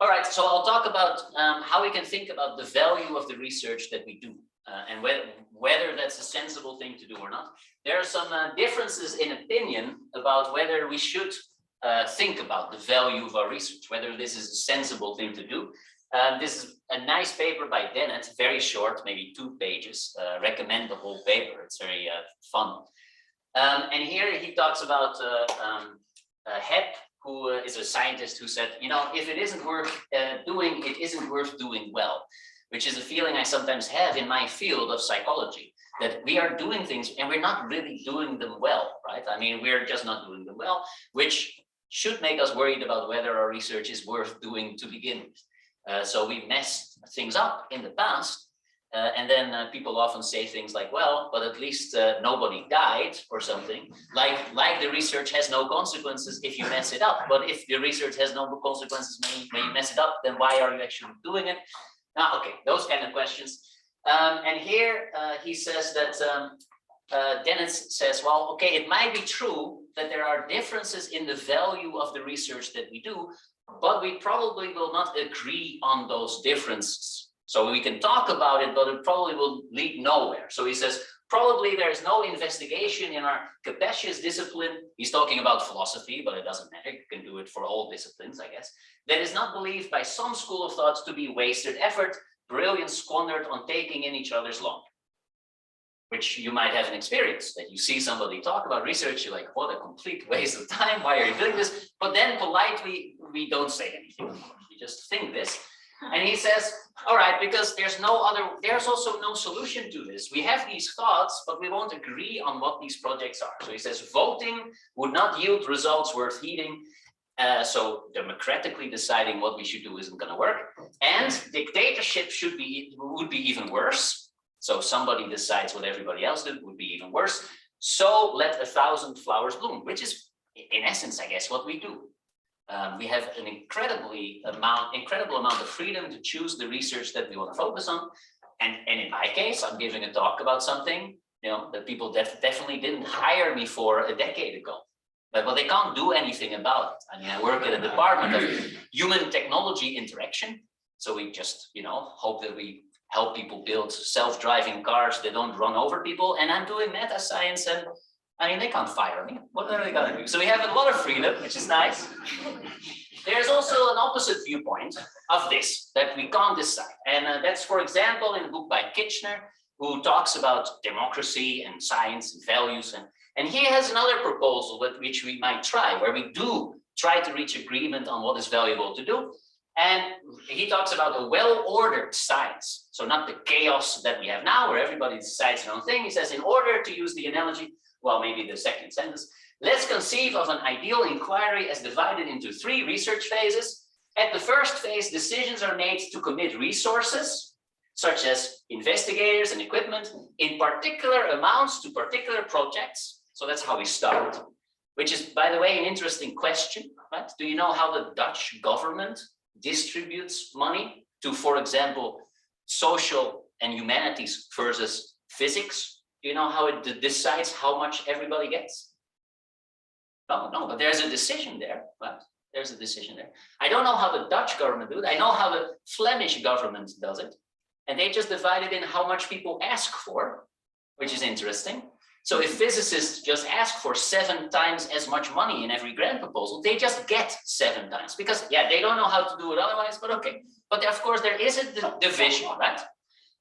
All right, so I'll talk about how we can think about the value of the research that we do and whether that's a sensible thing to do or not. There are some differences in opinion about whether we should think about the value of our research, whether this is a sensible thing to do. This is a nice paper by Daniël, very short, maybe 2 pages. Recommend the whole paper, it's very fun. And here he talks about Hep, who is a scientist who said, you know, if it isn't worth doing, it isn't worth doing well, which is a feeling I sometimes have in my field of psychology, that we are doing things and we're not really doing them well, right? I mean, we're just not doing them well, which should make us worried about whether our research is worth doing to begin with. So we messed things up in the past. And then people often say things like, well, but at least nobody died or something, like the research has no consequences if you mess it up. But if the research has no consequences when you mess it up, then why are you actually doing it? Now, okay, those kind of questions. And here he says that, Dennis says, well, okay, it might be true that there are differences in the value of the research that we do, but we probably will not agree on those differences. So we can talk about it, but it probably will lead nowhere. So he says, probably there's no investigation in our capacious discipline. He's talking about philosophy, but it doesn't matter. You can do it for all disciplines, I guess. That is not believed by some school of thought to be wasted effort, brilliance squandered on taking in each other's lumber. Which you might have an experience that you see somebody talk about research, you're like, what a complete waste of time. Why are you doing this? But then politely, we don't say anything. We just think this. And he says, all right, because there's also no solution to this. We have these thoughts, but we won't agree on what these projects are. So he says, voting would not yield results worth heeding. So democratically deciding what we should do isn't going to work. And dictatorship would be even worse. So somebody decides what everybody else did would be even worse. So let 1,000 flowers bloom, which is in essence, I guess, what we do. We have an incredible amount of freedom to choose the research that we want to focus on. And in my case, I'm giving a talk about something, you know, that people definitely didn't hire me for a decade ago. But they can't do anything about it. I mean, I work at a department of human technology interaction. So we just, you know, hope that we help people build self-driving cars that don't run over people. And I'm doing meta science, and I mean, they can't fire me. What are they going to do? So we have a lot of freedom, which is nice. There's also an opposite viewpoint of this that we can't decide. And that's, for example, in a book by Kitchener, who talks about democracy and science and values. And he has another proposal which we might try, where we do try to reach agreement on what is valuable to do. And he talks about a well-ordered science. So not the chaos that we have now, where everybody decides their own thing. He says, in order to use the analogy, well, maybe the second sentence, let's conceive of an ideal inquiry as divided into 3 research phases. At the first phase, decisions are made to commit resources, such as investigators and equipment, in particular amounts to particular projects. So that's how we start, which is, by the way, an interesting question, right? Do you know how the Dutch government distributes money to, for example, social and humanities versus physics? Do you know how it decides how much everybody gets? No, but there's a decision there, right? There's a decision there. I don't know how the Dutch government do it. I know how the Flemish government does it. And they just divide it in how much people ask for, which is interesting. So if physicists just ask for 7 times as much money in every grant proposal, they just get 7 times because, yeah, they don't know how to do it otherwise, but okay. But of course, there is a division, right?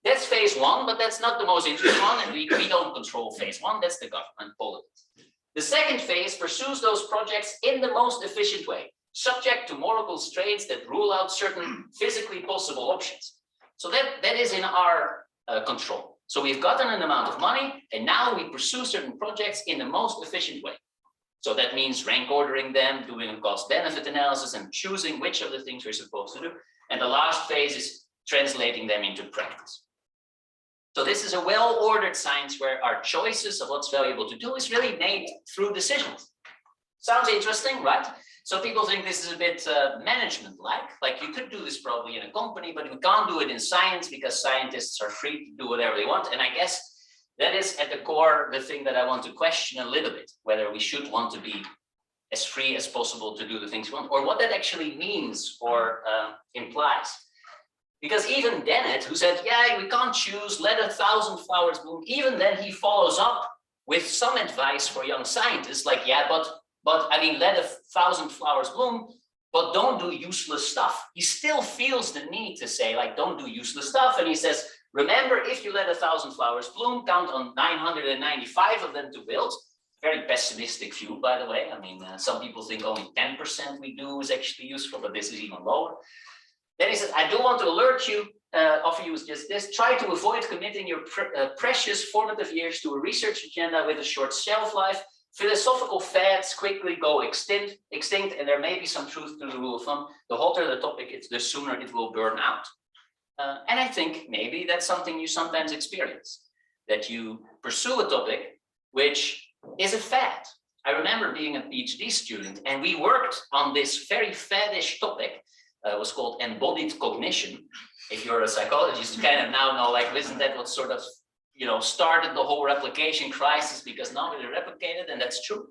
That's phase 1, but that's not the most interesting one, and we don't control phase 1, that's the government politics. The second phase pursues those projects in the most efficient way, subject to moral constraints that rule out certain physically possible options. So that is in our control. So we've gotten an amount of money, and now we pursue certain projects in the most efficient way. So that means rank ordering them, doing a cost-benefit analysis, and choosing which of the things we're supposed to do. And the last phase is translating them into practice. So this is a well-ordered science where our choices of what's valuable to do is really made through decisions. Sounds interesting, right? So people think this is a bit management-like you could do this probably in a company, but we can't do it in science because scientists are free to do whatever they want. And I guess that is at the core the thing that I want to question a little bit, whether we should want to be as free as possible to do the things you want, or what that actually means or implies. Because even Dennett, who said, yeah, we can't choose, let 1,000 flowers bloom, even then he follows up with some advice for young scientists, like, yeah, but I mean, let 1,000 flowers bloom, but don't do useless stuff. He still feels the need to say, like, don't do useless stuff. And he says, remember, if you let 1,000 flowers bloom, count on 995 of them to wilt. Very pessimistic view, by the way. I mean, some people think only 10% we do is actually useful, but this is even lower. Then he says, I do want to alert you, offer you just this, try to avoid committing your precious formative years to a research agenda with a short shelf life. Philosophical fads quickly go extinct, and there may be some truth to the rule of thumb. The hotter the topic, the sooner it will burn out. And I think maybe that's something you sometimes experience, that you pursue a topic which is a fad. I remember being a PhD student, and we worked on this very faddish topic. It was called embodied cognition. If you're a psychologist, you kind of now know, like, isn't that what sort of, you know, started the whole replication crisis, because nobody replicated, and that's true.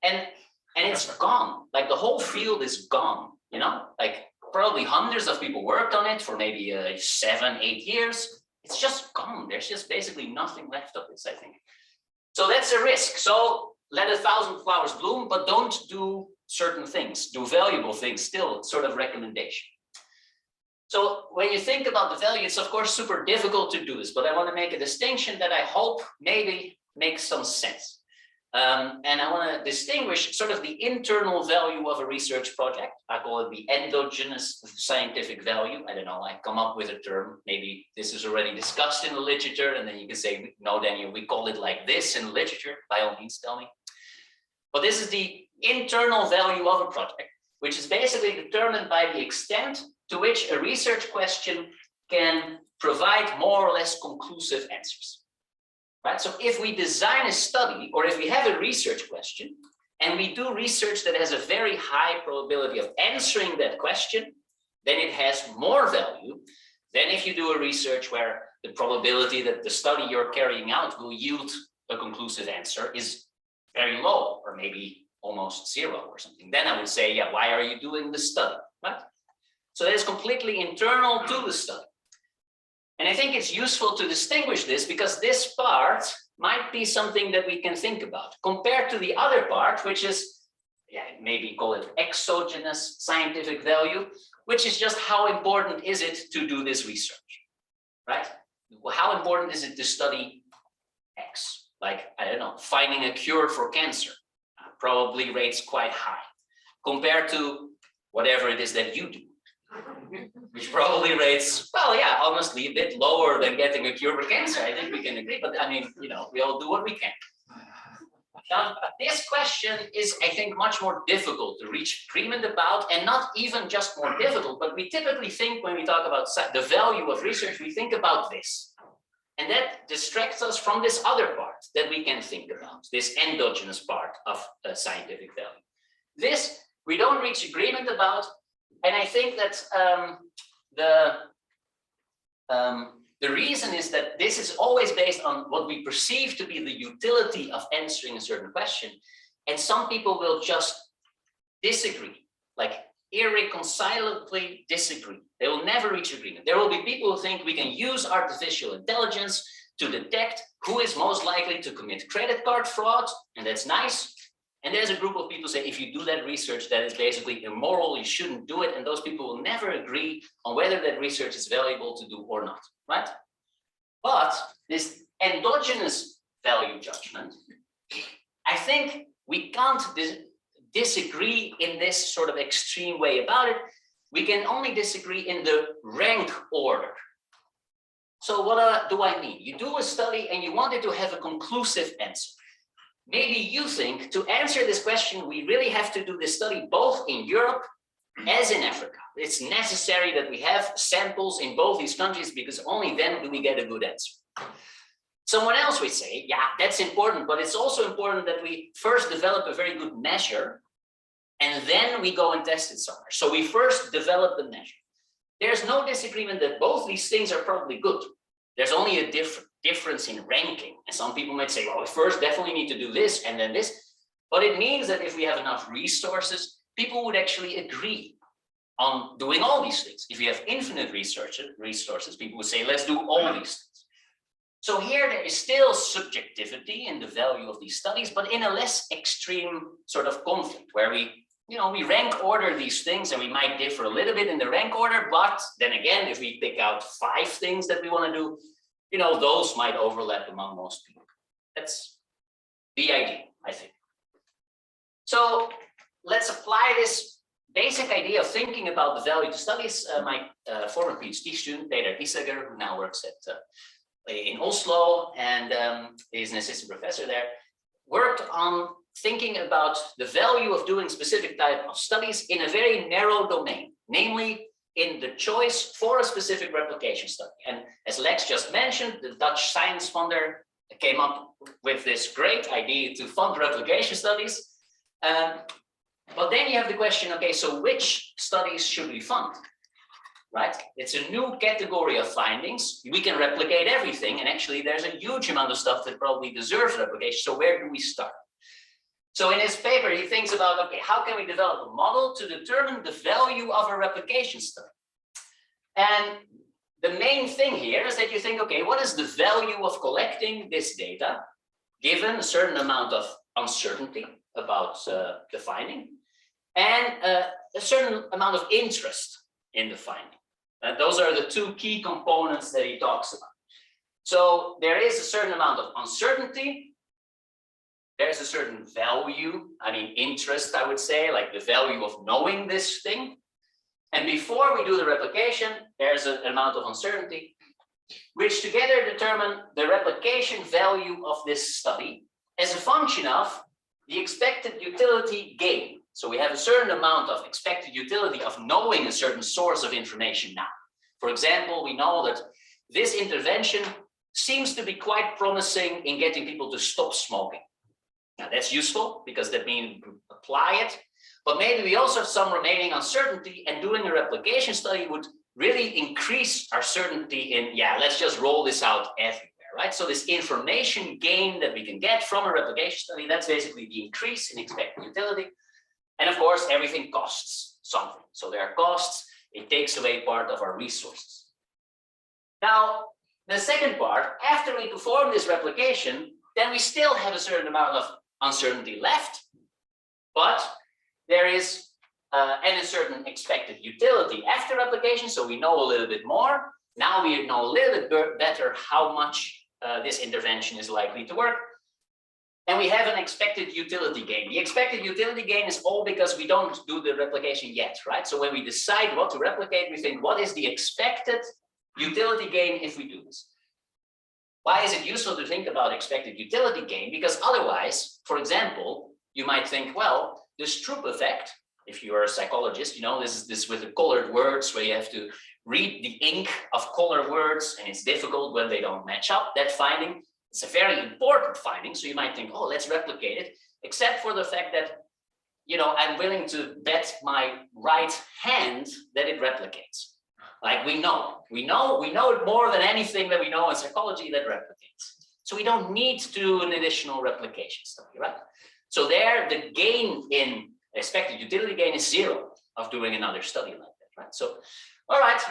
And it's gone. Like, the whole field is gone, you know, like probably hundreds of people worked on it for maybe 7-8 years. It's just gone. There's just basically nothing left of this, I think. So that's a risk. So let 1,000 flowers bloom, but don't do certain things, do valuable things, still sort of recommendation. So when you think about the value, it's of course super difficult to do this, but I want to make a distinction that I hope maybe makes some sense. And I want to distinguish sort of the internal value of a research project. I call it the endogenous scientific value. I don't know, I come up with a term. Maybe this is already discussed in the literature, and then you can say, no, Daniel, we call it like this in literature. By all means, tell me. But this is the internal value of a project, which is basically determined by the extent to which a research question can provide more or less conclusive answers. Right? So if we design a study, or if we have a research question, and we do research that has a very high probability of answering that question, then it has more value than if you do a research where the probability that the study you're carrying out will yield a conclusive answer is very low, or maybe almost zero or something. Then I would say, yeah, why are you doing the study, right? So that is completely internal to the study. And I think it's useful to distinguish this, because this part might be something that we can think about compared to the other part, which is, yeah, maybe call it exogenous scientific value, which is just how important is it to do this research, right? Well, how important is it to study X? Like, I don't know, finding a cure for cancer probably rates quite high compared to whatever it is that you do, which probably rates, well, yeah, honestly, a bit lower than getting a cure for cancer. I think we can agree, but I mean, you know, we all do what we can. Now, this question is, I think, much more difficult to reach agreement about, and not even just more difficult, but we typically think, when we talk about the value of research, we think about this. And that distracts us from this other part that we can think about, this endogenous part of scientific value. This we don't reach agreement about, and I think that the reason is that this is always based on what we perceive to be the utility of answering a certain question, and some people will just disagree, like irreconcilably disagree. They will never reach agreement. There will be people who think we can use artificial intelligence to detect who is most likely to commit credit card fraud, and that's nice. And there's a group of people who say, if you do that research, that is basically immoral, you shouldn't do it. And those people will never agree on whether that research is valuable to do or not, right? But this endogenous value judgment, I think we can't disagree in this sort of extreme way about it. We can only disagree in the rank order. So what do I mean? You do a study and you want it to have a conclusive answer. Maybe you think, to answer this question, we really have to do this study both in Europe as in Africa. It's necessary that we have samples in both these countries, because only then do we get a good answer. Someone else would say, yeah, that's important, but it's also important that we first develop a very good measure, and then we go and test it somewhere. So we first develop the measure. There's no disagreement that both these things are probably good. There's only a difference in ranking. And some people might say, well, we first definitely need to do this and then this. But it means that if we have enough resources, people would actually agree on doing all these things. If you have infinite resources, people would say, let's do all these things. So here there is still subjectivity in the value of these studies, but in a less extreme sort of conflict where we rank order these things, and we might differ a little bit in the rank order, but then again, if we pick out 5 things that we want to do, those might overlap among most people. That's the idea, I think. So let's apply this basic idea of thinking about the value to studies. My former PhD student, Peter Isager, who now works in Oslo and is an assistant professor there, worked on thinking about the value of doing specific type of studies in a very narrow domain, namely in the choice for a specific replication study. And as Lex just mentioned, the Dutch science funder came up with this great idea to fund replication studies. But then you have the question, okay, so which studies should we fund? Right? It's a new category of findings. We can replicate everything, and actually there's a huge amount of stuff that probably deserves replication. So where do we start? So in his paper, he thinks about, okay, how can we develop a model to determine the value of a replication study? And the main thing here is that you think, okay, what is the value of collecting this data given a certain amount of uncertainty about the finding and a certain amount of interest in the finding? Those are the 2 key components that he talks about. So there is a certain amount of uncertainty. There's a certain value, interest, I would say, like the value of knowing this thing. And before we do the replication, there's an amount of uncertainty, which together determine the replication value of this study as a function of the expected utility gain. So we have a certain amount of expected utility of knowing a certain source of information now. For example, we know that this intervention seems to be quite promising in getting people to stop smoking. Now that's useful because that means we apply it, but maybe we also have some remaining uncertainty, and doing a replication study would really increase our certainty in, let's just roll this out everywhere, right? So this information gain that we can get from a replication study, that's basically the increase in expected utility. And of course, everything costs something. So there are costs, it takes away part of our resources. Now, the second part, after we perform this replication, then we still have a certain amount of uncertainty left, but there is and a certain expected utility after replication. So we know a little bit more. Now we know a little bit better how much this intervention is likely to work. And we have an expected utility gain. The expected utility gain is all because we don't do the replication yet, right? So when we decide what to replicate, we think, what is the expected utility gain if we do this? Why is it useful to think about expected utility gain? Because otherwise, for example, you might think, well, the Stroop effect, if you are a psychologist, this with the colored words where you have to read the ink of colored words, and it's difficult when they don't match up. That finding, it's a very important finding. So you might think, oh, let's replicate it, except for the fact that, I'm willing to bet my right hand that it replicates. Like we know it more than anything that we know in psychology that replicates. So we don't need to do an additional replication study, right? So there, the gain in expected utility gain is 0 of doing another study like that, right? So, all right.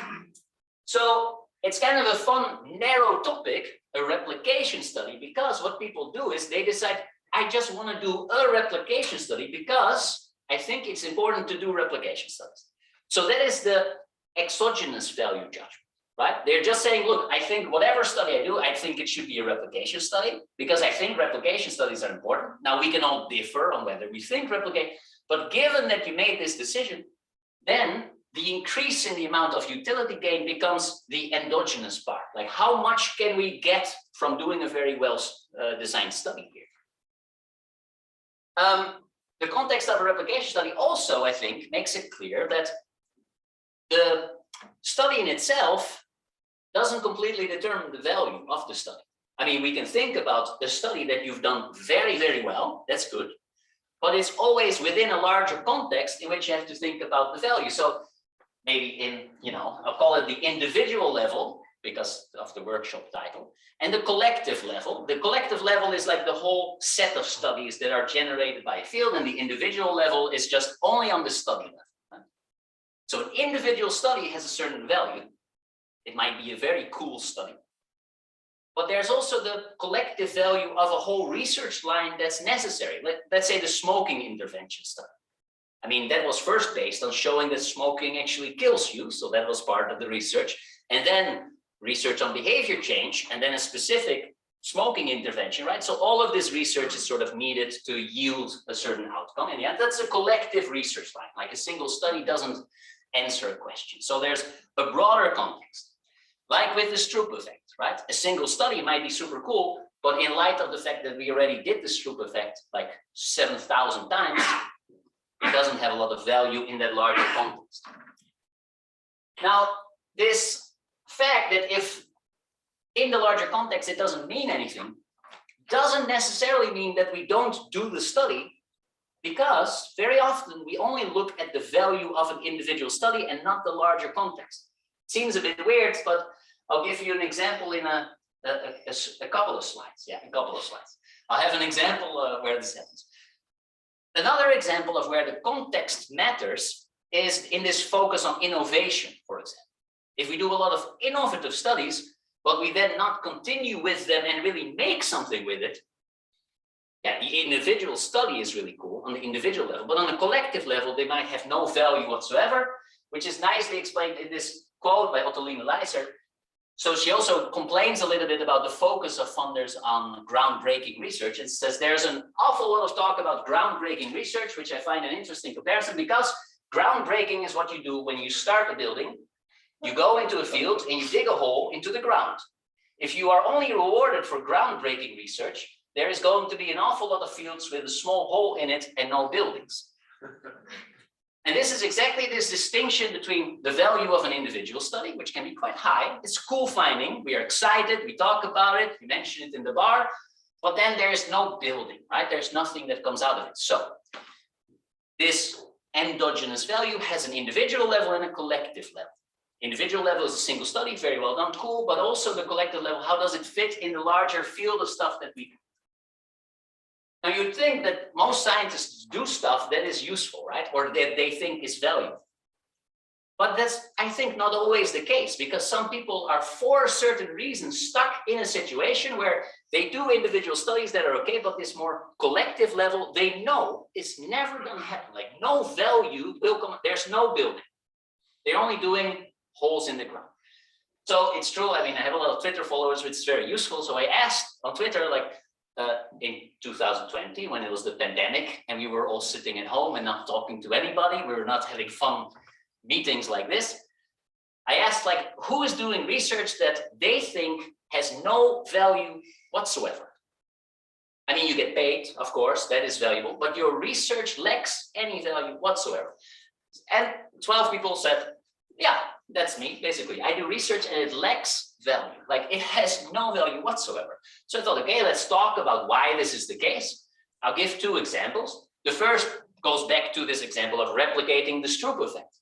So it's kind of a fun, narrow topic, a replication study, because what people do is they decide, I just want to do a replication study because I think it's important to do replication studies. So that is the exogenous value judgment, right? They're just saying, look, I think whatever study I do, I think it should be a replication study because I think replication studies are important. Now we can all differ on whether we think replicate, but given that you made this decision, then the increase in the amount of utility gain becomes the endogenous part. Like how much can we get from doing a very well designed study here? The context of a replication study also, I think, makes it clear that the study in itself doesn't completely determine the value of the study. I mean, we can think about a study that you've done very, very well. That's good. But it's always within a larger context in which you have to think about the value. So maybe in, I'll call it the individual level, because of the workshop title, and the collective level. The collective level is like the whole set of studies that are generated by a field, and the individual level is just only on the study level. Right? So an individual study has a certain value. It might be a very cool study. But there's also the collective value of a whole research line that's necessary. Let's say the smoking intervention study. I mean, that was first based on showing that smoking actually kills you. So that was part of the research. And then research on behavior change, and then a specific smoking intervention, right? So all of this research is sort of needed to yield a certain outcome. And yeah, that's a collective research line. Like a single study doesn't answer a question. So there's a broader context. Like with the Stroop effect, right? A single study might be super cool, but in light of the fact that we already did the Stroop effect like 7,000 times, it doesn't have a lot of value in that larger context. Now, this fact that if in the larger context it doesn't mean anything, doesn't necessarily mean that we don't do the study, because very often we only look at the value of an individual study and not the larger context. Seems a bit weird, but I'll give you an example in a couple of slides. Yeah, a couple of slides. I'll have an example where this happens. Another example of where the context matters is in this focus on innovation, for example. If we do a lot of innovative studies, but we then not continue with them and really make something with it, yeah, the individual study is really cool on the individual level, but on a collective level, they might have no value whatsoever, which is nicely explained in this quote by Ottoline Leiser. So she also complains a little bit about the focus of funders on groundbreaking research, and says there's an awful lot of talk about groundbreaking research, which I find an interesting comparison, because groundbreaking is what you do when you start a building. You go into a field and you dig a hole into the ground. If you are only rewarded for groundbreaking research, there is going to be an awful lot of fields with a small hole in it and no buildings. And this is exactly this distinction between the value of an individual study, which can be quite high. It's a cool finding. We are excited. We talk about it. We mention it in the bar. But then there is no building, right? There's nothing that comes out of it. So this endogenous value has an individual level and a collective level. Individual level is a single study, very well done, cool. But also the collective level, how does it fit in the larger field of stuff that we do? Now, you'd think that most scientists do stuff that is useful, right? Or that they think is valuable. But that's, I think, not always the case, because some people are, for certain reasons, stuck in a situation where they do individual studies that are okay, but this more collective level, they know is never going to happen. Like, no value will come, there's no building. They're only doing holes in the ground. So it's true. I mean, I have a lot of Twitter followers, which is very useful. So I asked on Twitter, like, in 2020, when it was the pandemic and we were all sitting at home and not talking to anybody, we were not having fun meetings like this. I asked, like, who is doing research that they think has no value whatsoever? I mean, you get paid, of course, that is valuable, but your research lacks any value whatsoever. And 12 people said, yeah, that's me, basically. I do research and it lacks value. Like, it has no value whatsoever. So I thought, okay, let's talk about why this is the case. I'll give two examples. The first goes back to this example of replicating the Stroop effect.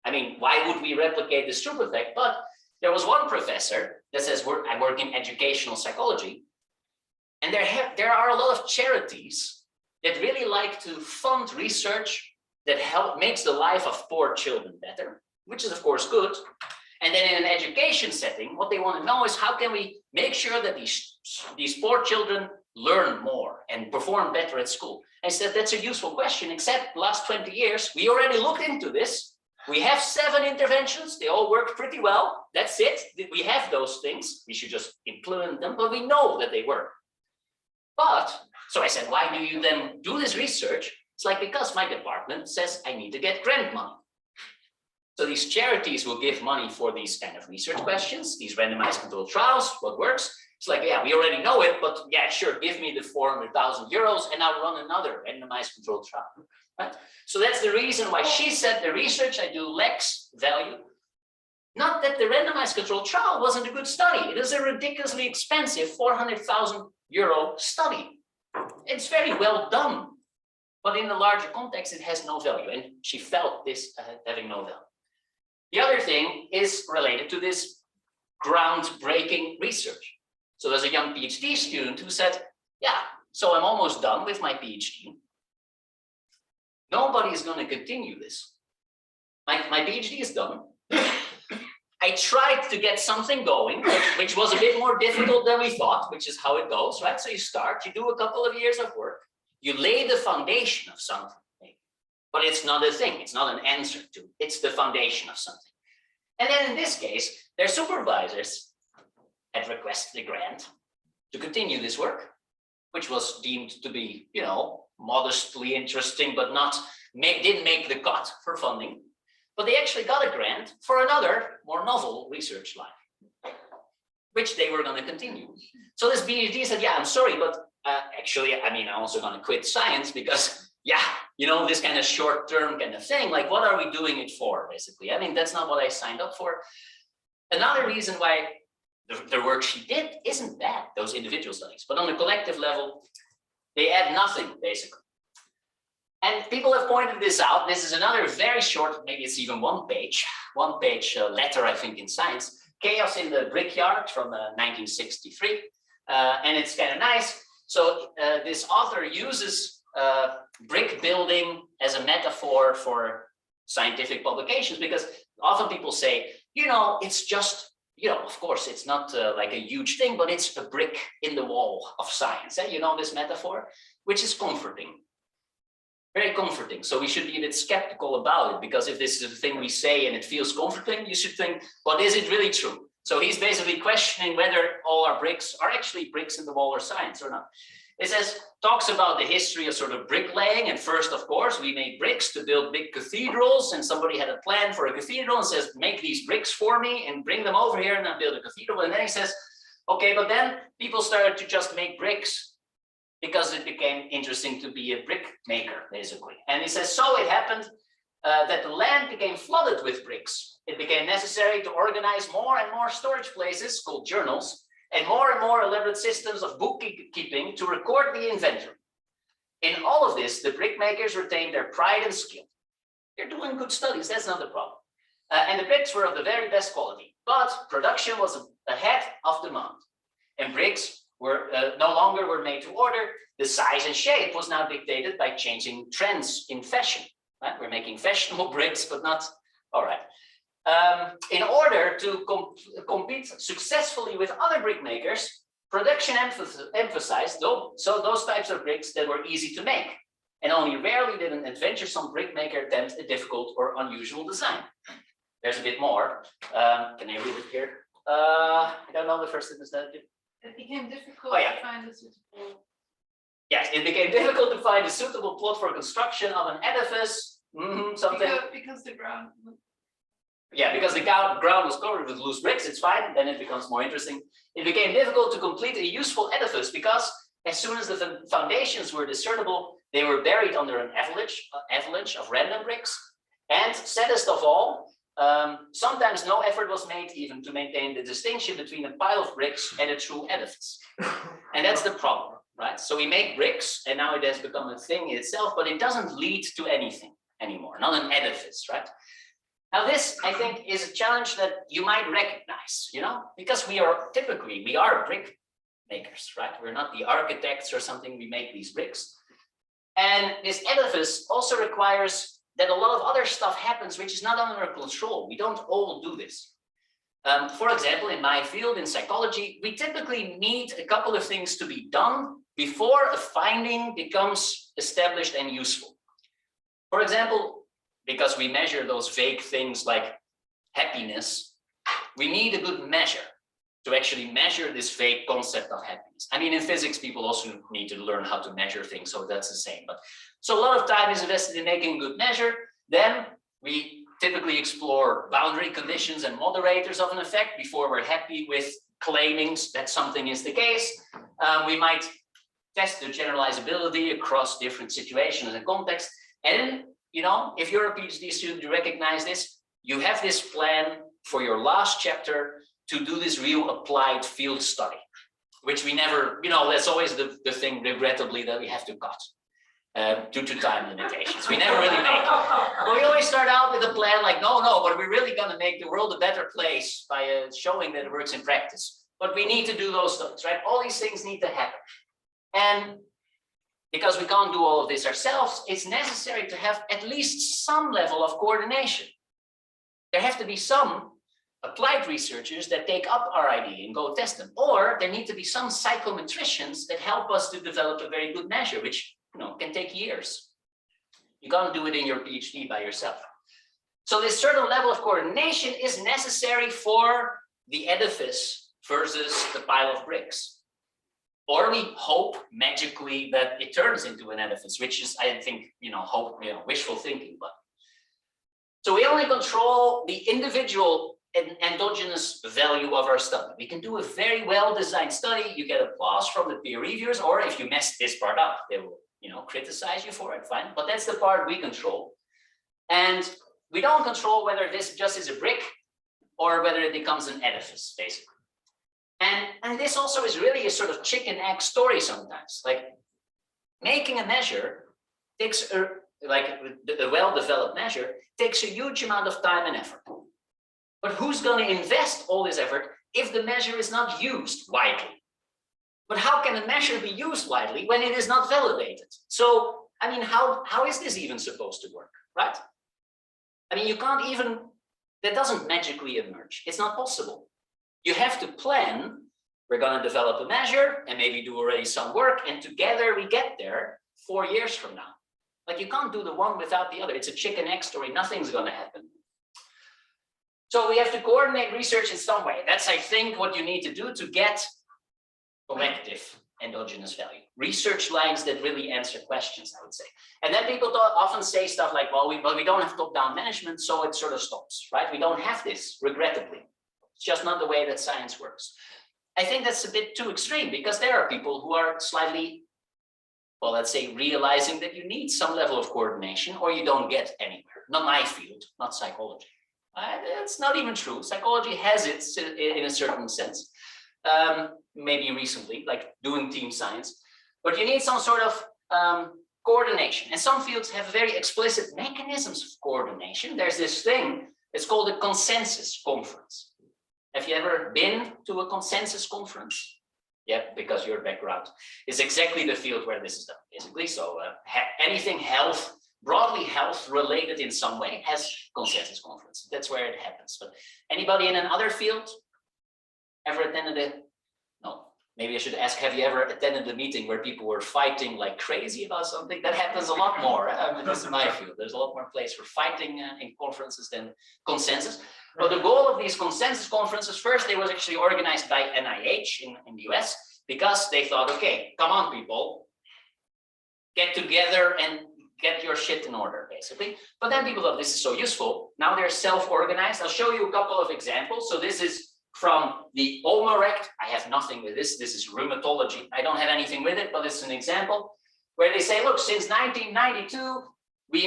I mean, why would we replicate the Stroop effect? But there was one professor that says, I work in educational psychology, and there are a lot of charities that really like to fund research that makes the life of poor children better, which is of course good. And then in an education setting, what they want to know is, how can we make sure that these poor children learn more and perform better at school? I said, that's a useful question, except the last 20 years, we already looked into this. We have 7 interventions. They all work pretty well. That's it. We have those things. We should just implement them, but we know that they work. But, so I said, why do you then do this research? It's like, because my department says I need to get grant money. So these charities will give money for these kind of research questions, these randomized controlled trials, what works. It's like, yeah, we already know it, but yeah, sure, give me the 400,000 euros and I'll run another randomized controlled trial, right? So that's the reason why she said the research I do lacks value. Not that the randomized controlled trial wasn't a good study. It is a ridiculously expensive 400,000 euro study. It's very well done, but in the larger context, it has no value. And she felt this having no value. The other thing is related to this groundbreaking research. So there's a young PhD student who said, yeah, so I'm almost done with my PhD. Nobody is going to continue this. My PhD is done. I tried to get something going, which was a bit more difficult than we thought, which is how it goes, right? So you start, you do a couple of years of work, you lay the foundation of something, but it's not a thing, it's not an answer to, it's the foundation of something. And then in this case, their supervisors had requested a grant to continue this work, which was deemed to be, you know, modestly interesting, but didn't make the cut for funding. But they actually got a grant for another more novel research line, which they were going to continue. So this PhD said, yeah, I'm sorry, but actually, I mean, I'm also going to quit science because, yeah, you know, this kind of short-term kind of thing, like what are we doing it for, basically? I mean, that's not what I signed up for. Another reason why the work she did isn't bad, those individual studies, but on a collective level, they add nothing, basically. And people have pointed this out. This is another very short, maybe it's even one page letter, I think, in Science, Chaos in the Brickyard from 1963. And it's kind of nice. So this author uses brick building as a metaphor for scientific publications, because often people say, you know, it's just, you know, of course, it's not like a huge thing, but it's a brick in the wall of science. You know this metaphor, which is comforting. Very comforting. So we should be a bit skeptical about it, because if this is a thing we say and it feels comforting, you should think, well, is it really true? So he's basically questioning whether all our bricks are actually bricks in the wall or science or not. It says, talks about the history of sort of bricklaying. And first, of course, we made bricks to build big cathedrals, and somebody had a plan for a cathedral and says, make these bricks for me and bring them over here and I'll build a cathedral. And then he says, okay, but then people started to just make bricks because it became interesting to be a brick maker, basically. And he says, so it happened that the land became flooded with bricks. It became necessary to organize more and more storage places called journals, and more elaborate systems of bookkeeping to record the inventory. In all of this, the brick makers retained their pride and skill. They're doing good studies, that's not the problem. And the bricks were of the very best quality, but production was ahead of demand. And bricks were no longer were made to order. The size and shape was now dictated by changing trends in fashion. Right? We're making fashionable bricks, but not, all right. In order to compete successfully with other brick makers, production emphasized those types of bricks that were easy to make, and only rarely did an adventuresome brick maker attempt a difficult or unusual design. There's a bit more. Can I read it here? I don't know the first sentence. It became difficult to find a suitable. Yes, it became difficult to find a suitable plot for construction of an edifice. Something. Because the ground. Yeah, because the ground was covered with loose bricks, it's fine, then it becomes more interesting. It became difficult to complete a useful edifice because as soon as the foundations were discernible, they were buried under an avalanche of random bricks. And saddest of all, sometimes no effort was made even to maintain the distinction between a pile of bricks and a true edifice. And that's the problem, right? So we make bricks and now it has become a thing in itself, but it doesn't lead to anything anymore, not an edifice, right? Now this, I think, is a challenge that you might recognize, you know, because we are brick makers, right? We're not the architects or something, we make these bricks. And this edifice also requires that a lot of other stuff happens, which is not under our control. We don't all do this. For example, in my field, in psychology, we typically need a couple of things to be done before a finding becomes established and useful. For example, because we measure those vague things like happiness, we need a good measure to actually measure this vague concept of happiness. I mean, in physics, people also need to learn how to measure things, so that's the same. But so a lot of time is invested in making a good measure. Then we typically explore boundary conditions and moderators of an effect before we're happy with claiming that something is the case. We might test the generalizability across different situations and contexts. And you know, if you're a PhD student, you recognize this. You have this plan for your last chapter to do this real applied field study, which we never, you know, that's always the thing, regrettably, that we have to cut. due to time limitations. We never really make it. But we always start out with a plan like, no, but we're really going to make the world a better place by showing that it works in practice. But we need to do those things, right? All these things need to happen. And because we can't do all of this ourselves, it's necessary to have at least some level of coordination. There have to be some applied researchers that take up our idea and go test them, or there need to be some psychometricians that help us to develop a very good measure, which can take years. You can't do it in your PhD by yourself. So this certain level of coordination is necessary for the edifice versus the pile of bricks. Or we hope magically that it turns into an edifice, which is, I think, wishful thinking. But so we only control the individual endogenous value of our study. We can do a very well-designed study. You get applause from the peer reviewers, or if you mess this part up, they will, criticize you for it. Fine, but that's the part we control, and we don't control whether this just is a brick or whether it becomes an edifice, basically. And this also is really a sort of chicken-egg story sometimes. Like making a measure takes a well-developed measure takes a huge amount of time and effort. But who's going to invest all this effort if the measure is not used widely? But how can a measure be used widely when it is not validated? So, I mean, how is this even supposed to work, right? I mean, you can't even, that doesn't magically emerge. It's not possible. You have to plan, we're going to develop a measure and maybe do already some work, and together we get there 4 years from now. Like you can't do the one without the other. It's a chicken-egg story. Nothing's going to happen. So we have to coordinate research in some way. That's, I think, what you need to do to get collective endogenous value. Research lines that really answer questions, I would say. And then people often say stuff like, well, we don't have top-down management, so it sort of stops, right? We don't have this, regrettably. It's just not the way that science works. I think that's a bit too extreme, because there are people who are slightly, well, let's say, realizing that you need some level of coordination or you don't get anywhere. Not my field, not psychology. It's not even true. Psychology has it in a certain sense, maybe recently, like doing team science, but you need some sort of coordination. And some fields have very explicit mechanisms of coordination. There's this thing, it's called a consensus conference. Have you ever been to a consensus conference? Yeah, because your background is exactly the field where this is done, basically. So anything health, broadly health related in some way has consensus conference. That's where it happens. But anybody in another field ever attended a, no, maybe I should ask, have you ever attended a meeting where people were fighting like crazy about something? That happens a lot more. I mean, this is my field. There's a lot more place for fighting in conferences than consensus. But the goal of these consensus conferences, first, they was actually organized by NIH in the US, because they thought, okay, come on, people, get together and get your shit in order, basically. But then people thought this is so useful. Now they're self-organized. I'll show you a couple of examples. So this is from the OMARECT. I have nothing with this. This is rheumatology. I don't have anything with it, but it's an example where they say, look, since 1992, we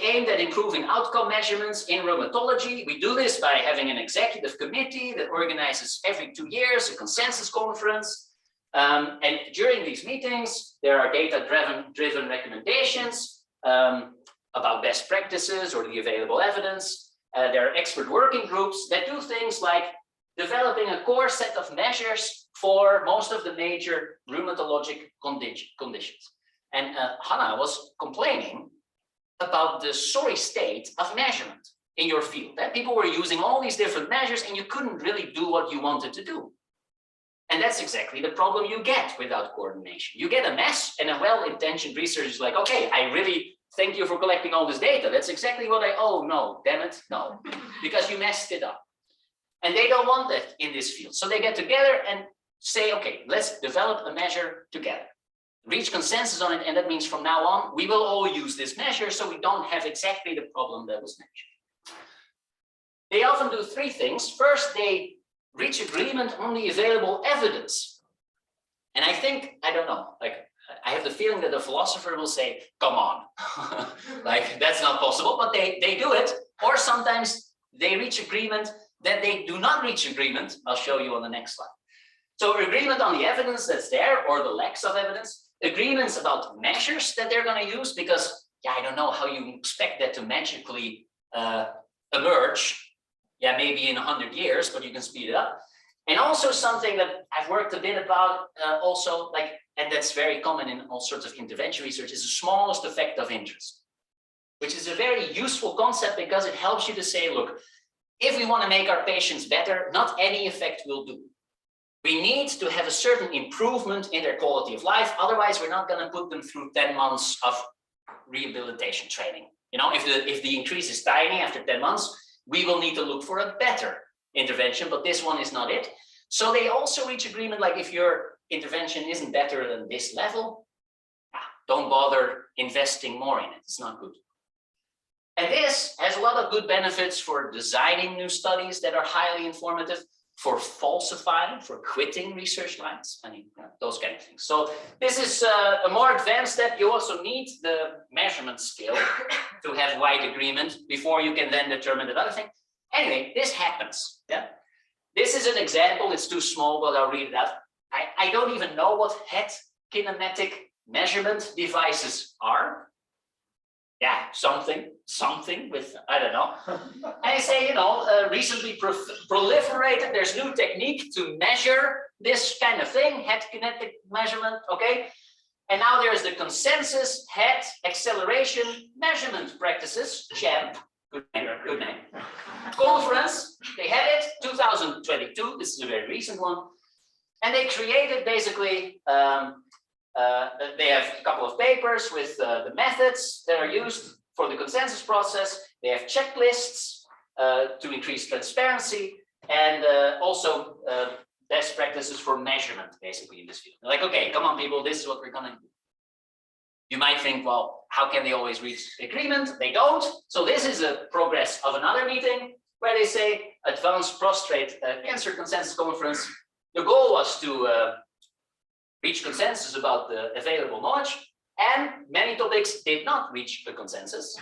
aimed at improving outcome measurements in rheumatology. We do this by having an executive committee that organizes every 2 years a consensus conference. And during these meetings, there are data-driven recommendations about best practices or the available evidence. There are expert working groups that do things like developing a core set of measures for most of the major rheumatologic conditions. And Hannah was complaining about the sorry state of measurement in your field. That people were using all these different measures and you couldn't really do what you wanted to do. And that's exactly the problem you get without coordination. You get a mess, and a well-intentioned researcher is like, okay, I really thank you for collecting all this data. That's exactly what oh no, damn it, no, because you messed it up. And they don't want that in this field. So they get together and say, okay, let's develop a measure together. Reach consensus on it, and that means from now on, we will all use this measure so we don't have exactly the problem that was mentioned. They often do three things. First, they reach agreement on the available evidence. And I think, I don't know, like, I have the feeling that the philosopher will say, come on, like, that's not possible, but they do it. Or sometimes they reach agreement that they do not reach agreement. I'll show you on the next slide. So agreement on the evidence that's there, or the lacks of evidence. agreements about measures that they're going to use, because I don't know how you expect that to magically emerge. Maybe in 100 years, but you can speed it up. And also something that I've worked a bit about also, like, and that's very common in all sorts of intervention research, is the smallest effect of interest, which is a very useful concept because it helps you to say, look, if we want to make our patients better, not any effect will do. We need to have a certain improvement in their quality of life. Otherwise, we're not going to put them through 10 months of rehabilitation training. If the increase is tiny after 10 months, we will need to look for a better intervention, but this one is not it. So they also reach agreement, like if your intervention isn't better than this level, don't bother investing more in it. It's not good. And this has a lot of good benefits for designing new studies that are highly informative, for falsifying, for quitting research lines, those kind of things. So this is a more advanced step. You also need the measurement skill to have wide agreement before you can then determine that other thing. Anyway, this happens. This is an example. It's too small, but I'll read it out. I don't even know what head kinematic measurement devices are. Something with, I don't know. And I say, recently proliferated, there's new technique to measure this kind of thing, head kinetic measurement, okay? And now there's the consensus head acceleration measurement practices, CHAMP, good name. Conference, they had it, 2022, this is a very recent one. And they created basically, they have a couple of papers with the methods that are used for the consensus process. They have checklists to increase transparency, and also best practices for measurement, basically, in this field. They're like, okay, come on, people, this is what we're going to do. You might think, well, how can they always reach agreement? They don't. So this is a progress of another meeting where they say Advanced Prostate Cancer Consensus Conference. The goal was to reach consensus about the available knowledge, and many topics did not reach a consensus,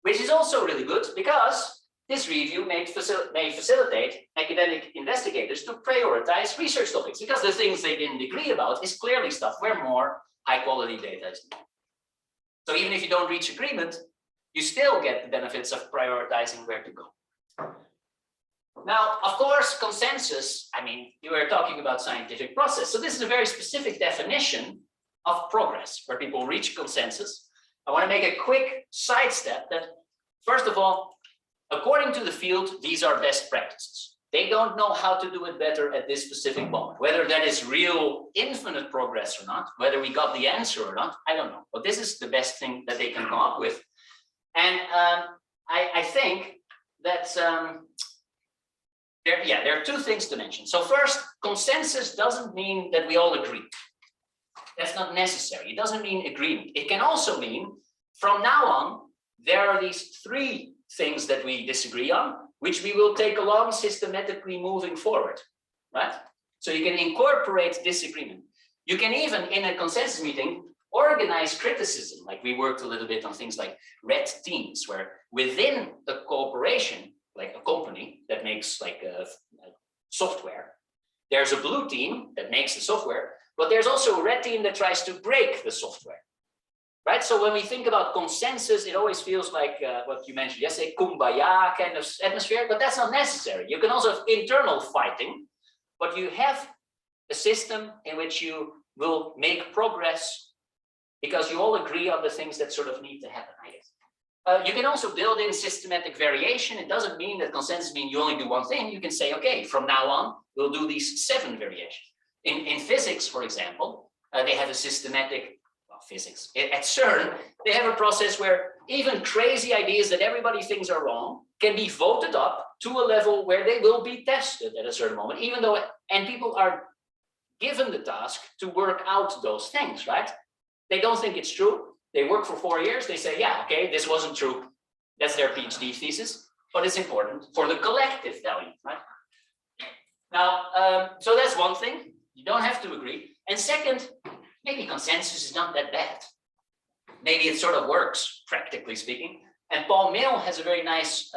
which is also really good because this review may facilitate academic investigators to prioritize research topics, because the things they didn't agree about is clearly stuff where more high quality data is needed. So even if you don't reach agreement, you still get the benefits of prioritizing where to go. Now, of course, consensus, you were talking about scientific process. So this is a very specific definition of progress where people reach consensus. I want to make a quick sidestep that, first of all, according to the field, these are best practices. They don't know how to do it better at this specific moment. Whether that is real infinite progress or not, whether we got the answer or not, I don't know. But this is the best thing that they can come up with. And I think that there are two things to mention. So first, consensus doesn't mean that we all agree. That's not necessary. It doesn't mean agreement. It can also mean from now on, there are these three things that we disagree on, which we will take along systematically moving forward, right? So you can incorporate disagreement. You can even, in a consensus meeting, organize criticism. Like we worked a little bit on things like red teams, where within the cooperation, like a company that makes like a software, there's a blue team that makes the software, but there's also a red team that tries to break the software. Right? So when we think about consensus, it always feels like what you mentioned yesterday, kumbaya kind of atmosphere, but that's not necessary. You can also have internal fighting, but you have a system in which you will make progress because you all agree on the things that sort of need to happen, I guess. You can also build in systematic variation. It doesn't mean that consensus means you only do one thing. You can say, okay, from now on, we'll do these 7 variations. In physics, for example, they have a systematic physics. At CERN, they have a process where even crazy ideas that everybody thinks are wrong can be voted up to a level where they will be tested at a certain moment, even though, and people are given the task to work out those things, right? They don't think it's true. They work for 4 years. They say, yeah, okay, this wasn't true. That's their PhD thesis, but it's important for the collective value, right? Now, so that's one thing. You don't have to agree. And second, maybe consensus is not that bad. Maybe it sort of works, practically speaking. And Paul Mill has a very nice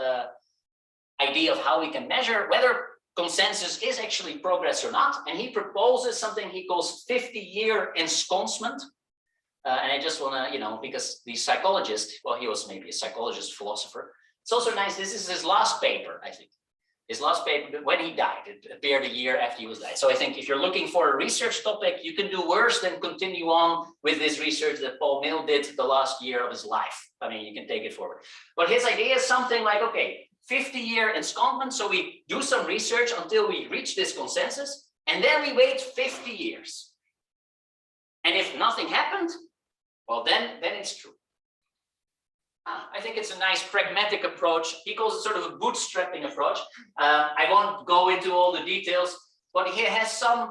idea of how we can measure whether consensus is actually progress or not. And he proposes something he calls 50-year ensconcement. And I just want to, you know, because the psychologist, well, he was maybe a psychologist, philosopher. It's also nice. This is his last paper, I think. His last paper, when he died, it appeared a year after he was died. So I think if you're looking for a research topic, you can do worse than continue on with this research that Paul Mill did the last year of his life. I mean, you can take it forward. But his idea is something like, okay, 50-year ensconcement. So we do some research until we reach this consensus, and then we wait 50 years. And if nothing happened, well, then it's true. I think it's a nice pragmatic approach. He calls it sort of a bootstrapping approach. I won't go into all the details, but he has some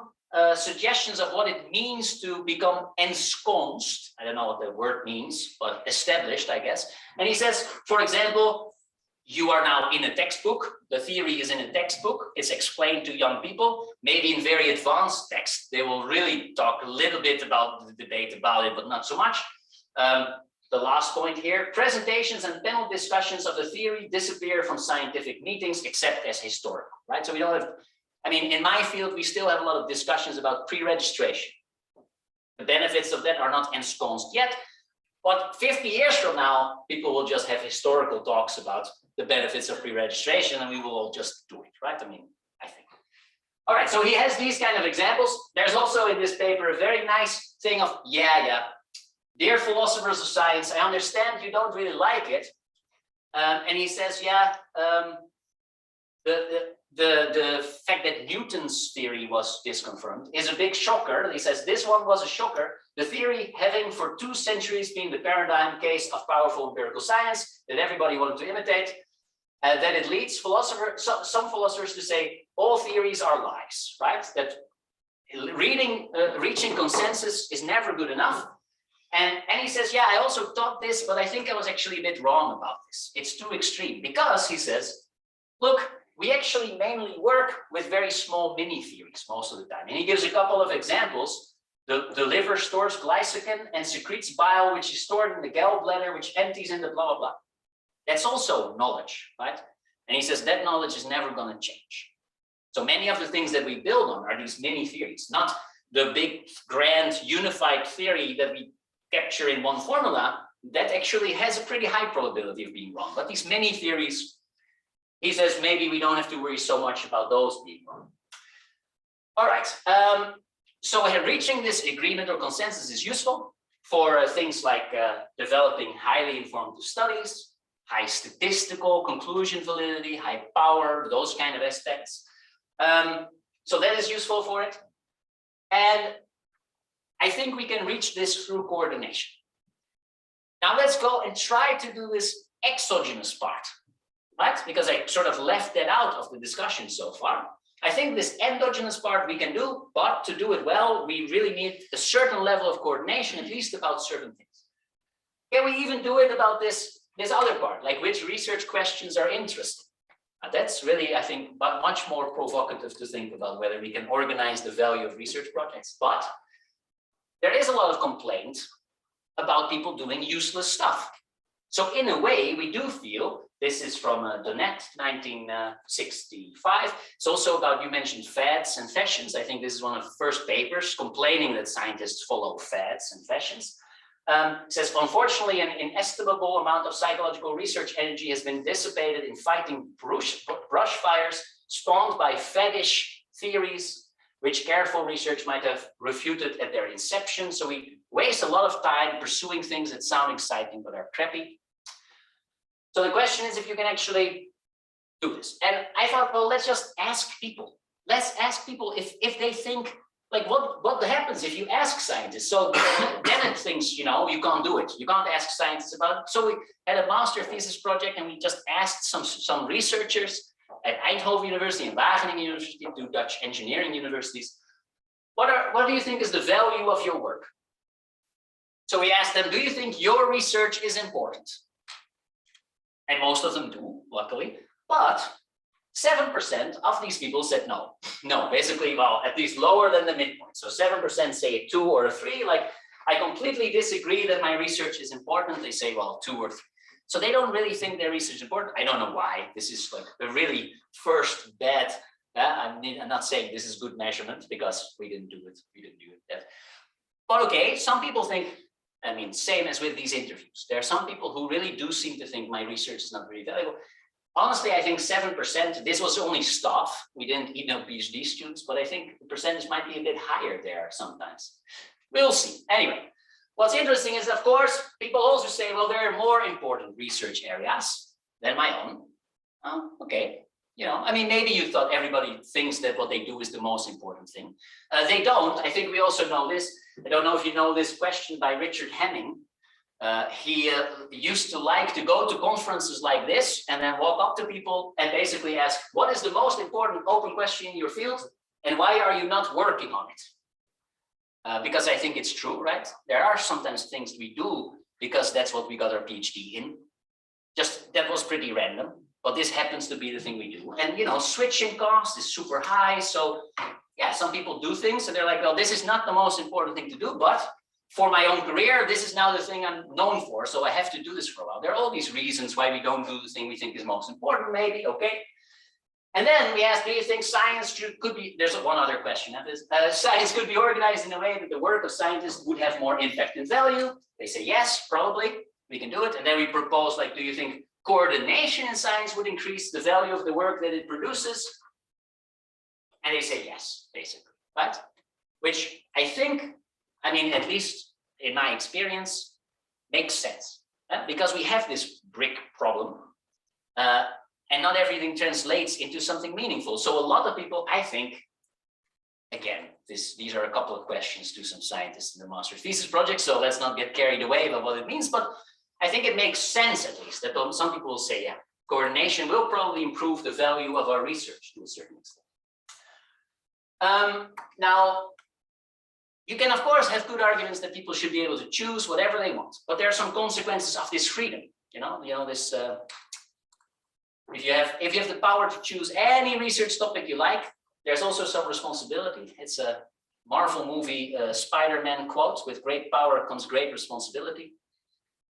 suggestions of what it means to become ensconced. I don't know what the word means, but established, I guess. And he says, for example, you are now in a textbook. The theory is in a textbook. It's explained to young people, maybe in very advanced text. They will really talk a little bit about the debate about it, but not so much. The last point here, presentations and panel discussions of the theory disappear from scientific meetings except as historical, right? So we don't have, I mean, in my field, we still have a lot of discussions about pre-registration. The benefits of that are not ensconced yet, but 50 years from now, people will just have historical talks about the benefits of pre-registration and we will all just do it, right? I mean, I think. All right, so he has these kind of examples. There's also in this paper a very nice thing of, dear philosophers of science, I understand you don't really like it. And he says, the fact that Newton's theory was disconfirmed is a big shocker. He says, this one was a shocker. The theory having for 2 centuries been the paradigm case of powerful empirical science that everybody wanted to imitate, that it leads some philosophers to say all theories are lies, right? That reaching consensus is never good enough. And he says, I also thought this, but I think I was actually a bit wrong about this. It's too extreme because he says, look, we actually mainly work with very small mini theories most of the time. And he gives a couple of examples. The liver stores glycogen and secretes bile, which is stored in the gallbladder, which empties in the blah, blah, blah. That's also knowledge, right? And he says that knowledge is never going to change. So many of the things that we build on are these mini theories, not the big, grand, unified theory that we capture in one formula that actually has a pretty high probability of being wrong. But these many theories, he says, maybe we don't have to worry so much about those being wrong. All right, so reaching this agreement or consensus is useful for things like developing highly informative studies, high statistical conclusion validity, high power, those kind of aspects. So that is useful for it. And I think we can reach this through coordination. Now let's go and try to do this exogenous part, right? Because I sort of left that out of the discussion so far. I think this endogenous part we can do, but to do it well, we really need a certain level of coordination, at least about certain things. Can we even do it about this other part, like which research questions are interesting? That's really, I think, much more provocative to think about whether we can organize the value of research projects. But there is a lot of complaint about people doing useless stuff. So in a way, we do feel, this is from Daniël, 1965. It's also about, you mentioned fads and fashions. I think this is one of the first papers complaining that scientists follow fads and fashions. It says, unfortunately, an inestimable amount of psychological research energy has been dissipated in fighting brush fires spawned by faddish theories, which careful research might have refuted at their inception. So we waste a lot of time pursuing things that sound exciting but are crappy. So the question is if you can actually do this. And I thought, well, let's just ask people. Let's ask people if they think, like, what happens if you ask scientists? So then it thinks, you can't do it. You can't ask scientists about it. So we had a master thesis project and we just asked some researchers at Eindhoven University and Wageningen University, 2 Dutch engineering universities. What do you think is the value of your work? So we asked them, do you think your research is important? And most of them do, luckily. But 7% of these people said no. No, basically, well, at least lower than the midpoint. So 7% say a 2 or a 3. Like, I completely disagree that my research is important. They say, well, 2 or 3. So they don't really think their research is important. I don't know why. This is like the really first bad. I I'm not saying this is good measurement because we didn't do it. We didn't do it yet. But okay, some people think, I mean, same as with these interviews. There are some people who really do seem to think my research is not very valuable. Honestly, I think 7%, this was only staff. We didn't even PhD students, but I think the percentage might be a bit higher there sometimes. We'll see. Anyway, what's interesting is, of course, people also say, well, there are more important research areas than my own. Oh, okay. You know, I mean, maybe you thought everybody thinks that what they do is the most important thing. They don't. I think we also know this. I don't know if you know this question by Richard Hemming. He used to like to go to conferences like this and then walk up to people and basically ask, what is the most important open question in your field and why are you not working on it? Because I think it's true, right? There are sometimes things we do because that's what we got our PhD in. Just that was pretty random, but this happens to be the thing we do. And you know, switching cost is super high. So yeah, some people do things and they're like, well, this is not the most important thing to do, but for my own career, this is now the thing I'm known for, so I have to do this for a while. There are all these reasons why we don't do the thing we think is most important, maybe, okay? And then we ask, do you think science could be, there's one other question, science could be organized in a way that the work of scientists would have more impact and value? They say, yes, probably, we can do it. And then we propose, like, do you think coordination in science would increase the value of the work that it produces? And they say yes, basically, right? Which I think, I mean, at least in my experience, makes sense. Because we have this brick problem and not everything translates into something meaningful. So a lot of people, I think, again, these are a couple of questions to some scientists in the master's thesis project, so let's not get carried away by what it means, but I think it makes sense at least that some people will say, yeah, coordination will probably improve the value of our research to a certain extent. Now, you can, of course, have good arguments that people should be able to choose whatever they want, but there are some consequences of this freedom. You know this. If you have the power to choose any research topic you like, there's also some responsibility. It's a Marvel movie Spider-Man quote: "With great power comes great responsibility."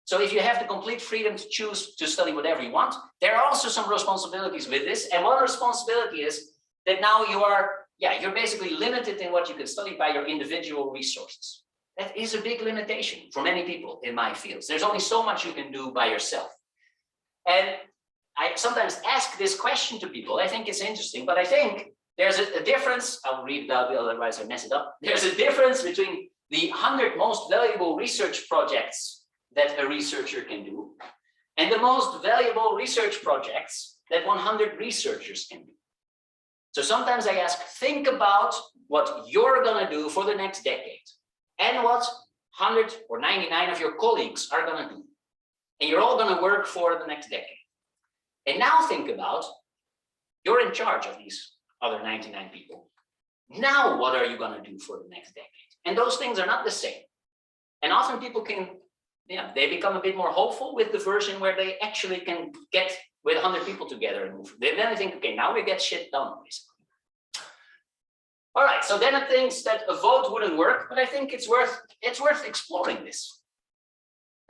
So if you have the complete freedom to choose to study whatever you want, there are also some responsibilities with this. And one responsibility is that now you're basically limited in what you can study by your individual resources. That is a big limitation for many people in my fields. There's only so much you can do by yourself. And I sometimes ask this question to people. I think it's interesting, but I think there's a difference. I'll read it out, otherwise I mess it up. There's a difference between the 100 most valuable research projects that a researcher can do and the most valuable research projects that 100 researchers can do. So sometimes I ask, think about what you're going to do for the next decade and what 100 or 99 of your colleagues are going to do. And you're all going to work for the next decade. And now think about, you're in charge of these other 99 people. Now what are you going to do for the next decade? And those things are not the same. And often people can, they become a bit more hopeful with the version where they actually can get with 100 people together and move. Then I think, okay, now we get shit done, basically. All right, so then it thinks that a vote wouldn't work, but I think it's worth exploring this.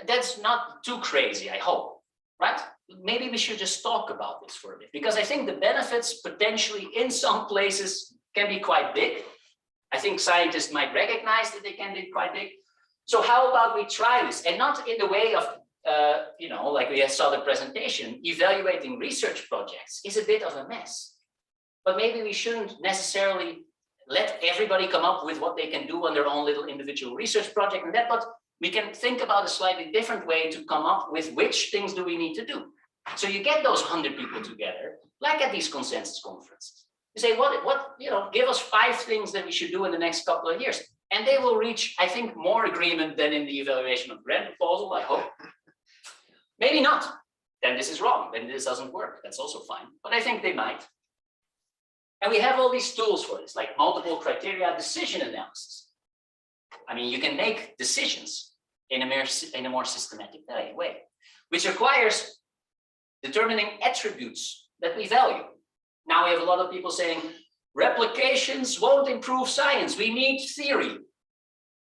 That's not too crazy, I hope, right? Maybe we should just talk about this for a bit, because I think the benefits potentially in some places can be quite big. I think scientists might recognize that they can be quite big. So how about we try this, and not in the way of, like we saw the presentation, evaluating research projects is a bit of a mess. But maybe we shouldn't necessarily let everybody come up with what they can do on their own little individual research project and that, but we can think about a slightly different way to come up with which things do we need to do. So you get those 100 people together, like at these consensus conferences. You say, give us 5 things that we should do in the next couple of years. And they will reach, I think, more agreement than in the evaluation of grant proposal, I hope. Maybe not. Then this is wrong. Then this doesn't work. That's also fine. But I think they might. And we have all these tools for this, like multiple criteria decision analysis. I mean, you can make decisions in a more systematic way, which requires determining attributes that we value. Now we have a lot of people saying, replications won't improve science. We need theory.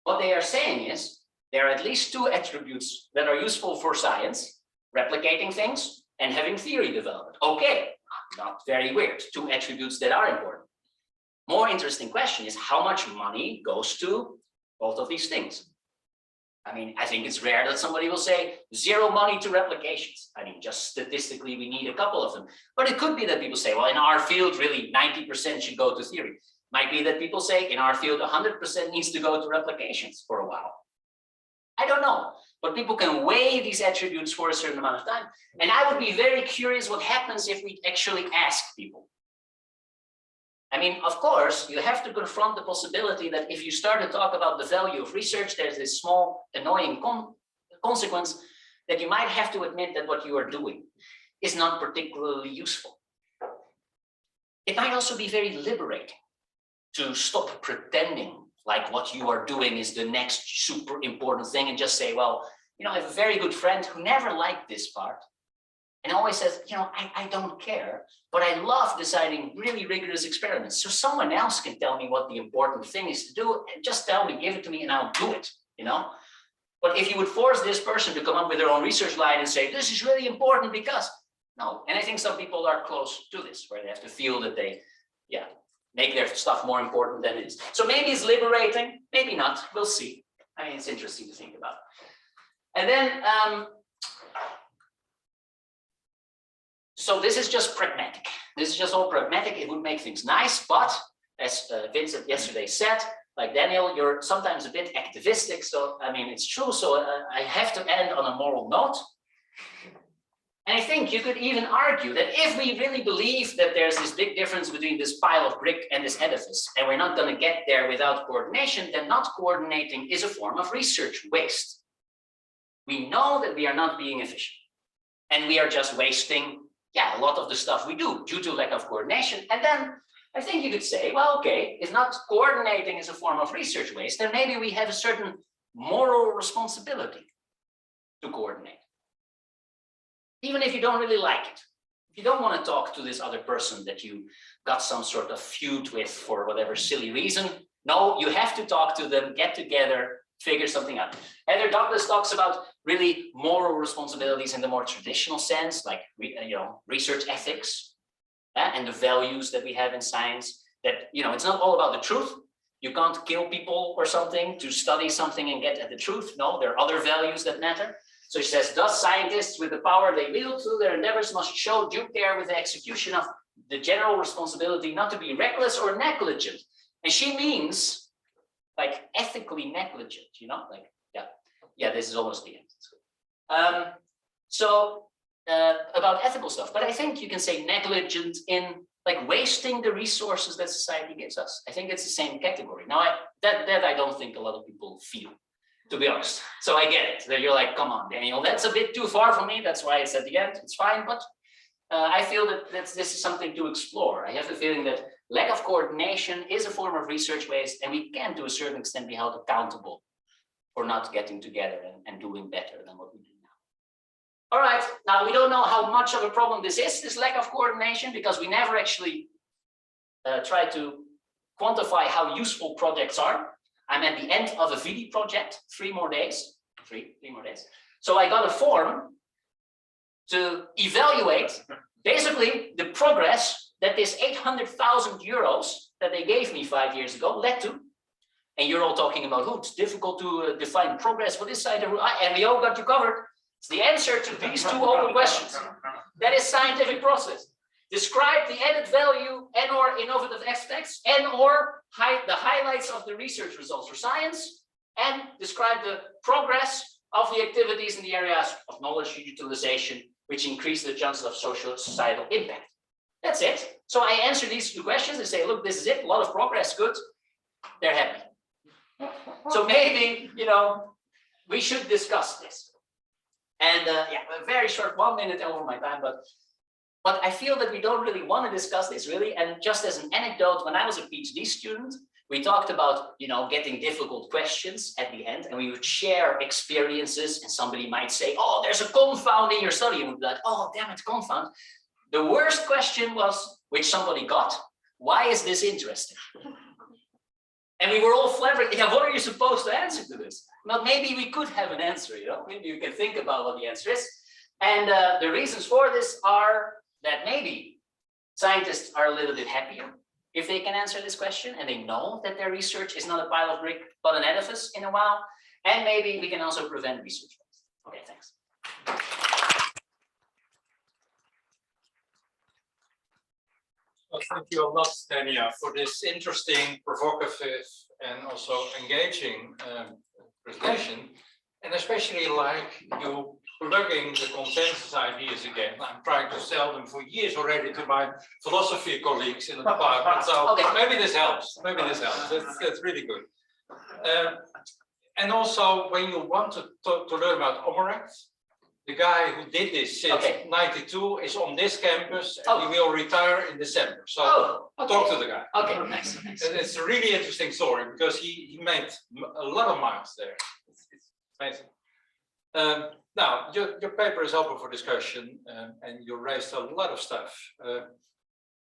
What they are saying is there are at least 2 attributes that are useful for science: replicating things and having theory development. Okay, not very weird. 2 attributes that are important. more interesting question is how much money goes to both of these things. I mean, I think it's rare that somebody will say zero money to replications. I mean, just statistically, we need a couple of them. But it could be that people say, well, in our field, really 90% should go to theory. Might be that people say in our field, 100% needs to go to replications for a while. I don't know, but people can weigh these attributes for a certain amount of time. And I would be very curious what happens if we actually ask people. I mean, of course, you have to confront the possibility that if you start to talk about the value of research, there's this small annoying consequence that you might have to admit that what you are doing is not particularly useful. It might also be very liberating to stop pretending like what you are doing is the next super important thing and just say, well, you know, I have a very good friend who never liked this part and always says, you know, I don't care, but I love designing really rigorous experiments. So someone else can tell me what the important thing is to do, and just tell me, give it to me, and I'll do it, you know? But if you would force this person to come up with their own research line and say, this is really important because, no. And I think some people are close to this, where they have to feel that they, yeah, make their stuff more important than it is. So maybe it's liberating, maybe not, we'll see. I mean, it's interesting to think about. And then, so this is just pragmatic. This is just all pragmatic. It would make things nice, but as Vincent yesterday said, like Daniel, you're sometimes a bit activistic. So, I mean, it's true. So I have to end on a moral note. And I think you could even argue that if we really believe that there's this big difference between this pile of brick and this edifice, and we're not going to get there without coordination, then not coordinating is a form of research waste. We know that we are not being efficient, and we are just wasting, yeah, a lot of the stuff we do due to lack of coordination. And then I think you could say, well, okay, if not coordinating is a form of research waste, then maybe we have a certain moral responsibility to coordinate. Even if you don't really like it, if you don't want to talk to this other person that you got some sort of feud with for whatever silly reason, no, you have to talk to them, get together, figure something out. Heather Douglas talks about really moral responsibilities in the more traditional sense, like research ethics and the values that we have in science. That it's not all about the truth. You can't kill people or something to study something and get at the truth. No, there are other values that matter. So she says, thus scientists with the power they wield through their endeavors must show due care with the execution of the general responsibility not to be reckless or negligent. And she means like ethically negligent, like, yeah, this is almost the end. About ethical stuff, but I think you can say negligent in like wasting the resources that society gives us. I think it's the same category. Now, that I don't think a lot of people feel, to be honest. So I get it, that you're like, come on, Daniel, that's a bit too far for me. That's why it's at the end, it's fine. But I feel that this is something to explore. I have the feeling that lack of coordination is a form of research waste, and we can, to a certain extent, be held accountable for not getting together and doing better than what we do now. All right, now we don't know how much of a problem this is, this lack of coordination, because we never actually try to quantify how useful projects are. I'm at the end of a VD project, 3 more days. So I got a form to evaluate basically the progress that this 800,000 euros that they gave me 5 years ago led to. And you're all talking about, it's difficult to define progress for this side, and we all got you covered. It's the answer to these 2 open questions. That is scientific process. Describe the added value and/or innovative aspects and/or the highlights of the research results for science, and describe the progress of the activities in the areas of knowledge utilization, which increase the chances of social societal impact. That's it. So I answer these 2 questions and say, look, this is it. A lot of progress, good. They're happy. So maybe, we should discuss this. And a very short 1 minute over my time, but I feel that we don't really want to discuss this really. And just as an anecdote, when I was a PhD student, we talked about, getting difficult questions at the end, and we would share experiences, and somebody might say, oh, there's a confound in your study. And we'd be like, oh, damn it, confound. The worst question was, which somebody got, why is this interesting? And we were all flabbergasted. Yeah, what are you supposed to answer to this? Well, maybe we could have an answer, maybe you can think about what the answer is. And the reasons for this are that maybe scientists are a little bit happier if they can answer this question and they know that their research is not a pile of brick, but an edifice in a while, and maybe we can also prevent research waste. Okay, thanks. Well, thank you a lot, Daniël, for this interesting, provocative, and also engaging presentation. And especially like you plugging the consensus ideas again. I'm trying to sell them for years already to my philosophy colleagues in the department. So okay. Maybe this helps. Maybe this helps. That's really good. And also, when you want to learn about Omorecht, the guy who did this since '92 is on this campus, and he will retire in December. So talk to the guy. Okay, nice. It's a really interesting story because he made a lot of miles there. It's amazing. Now, your paper is open for discussion, and you raised a lot of stuff.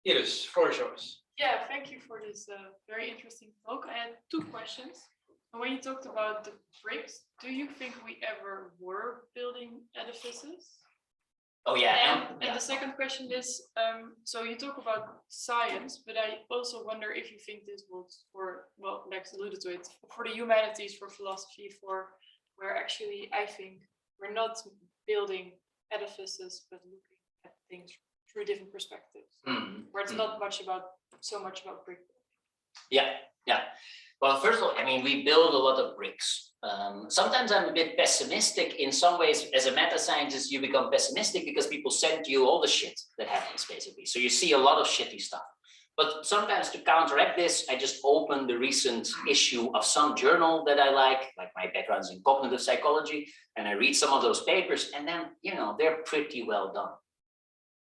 Iris, floor is yours. Yeah, thank you for this very interesting talk. I had 2 questions. When you talked about the bricks, do you think we ever were building edifices? Oh yeah. And the second question is, so you talk about science, but I also wonder if you think this was for, well, Lex alluded to it, for the humanities, for philosophy, for where actually I think we're not building edifices, but looking at things through different perspectives, where it's not so much about brick building. Yeah. Well, first of all, I mean, we build a lot of bricks. Sometimes I'm a bit pessimistic. In some ways, as a meta scientist, you become pessimistic because people send you all the shit that happens, basically. So you see a lot of shitty stuff. But sometimes to counteract this, I just open the recent issue of some journal that I like my background's in cognitive psychology, and I read some of those papers, and then, they're pretty well done.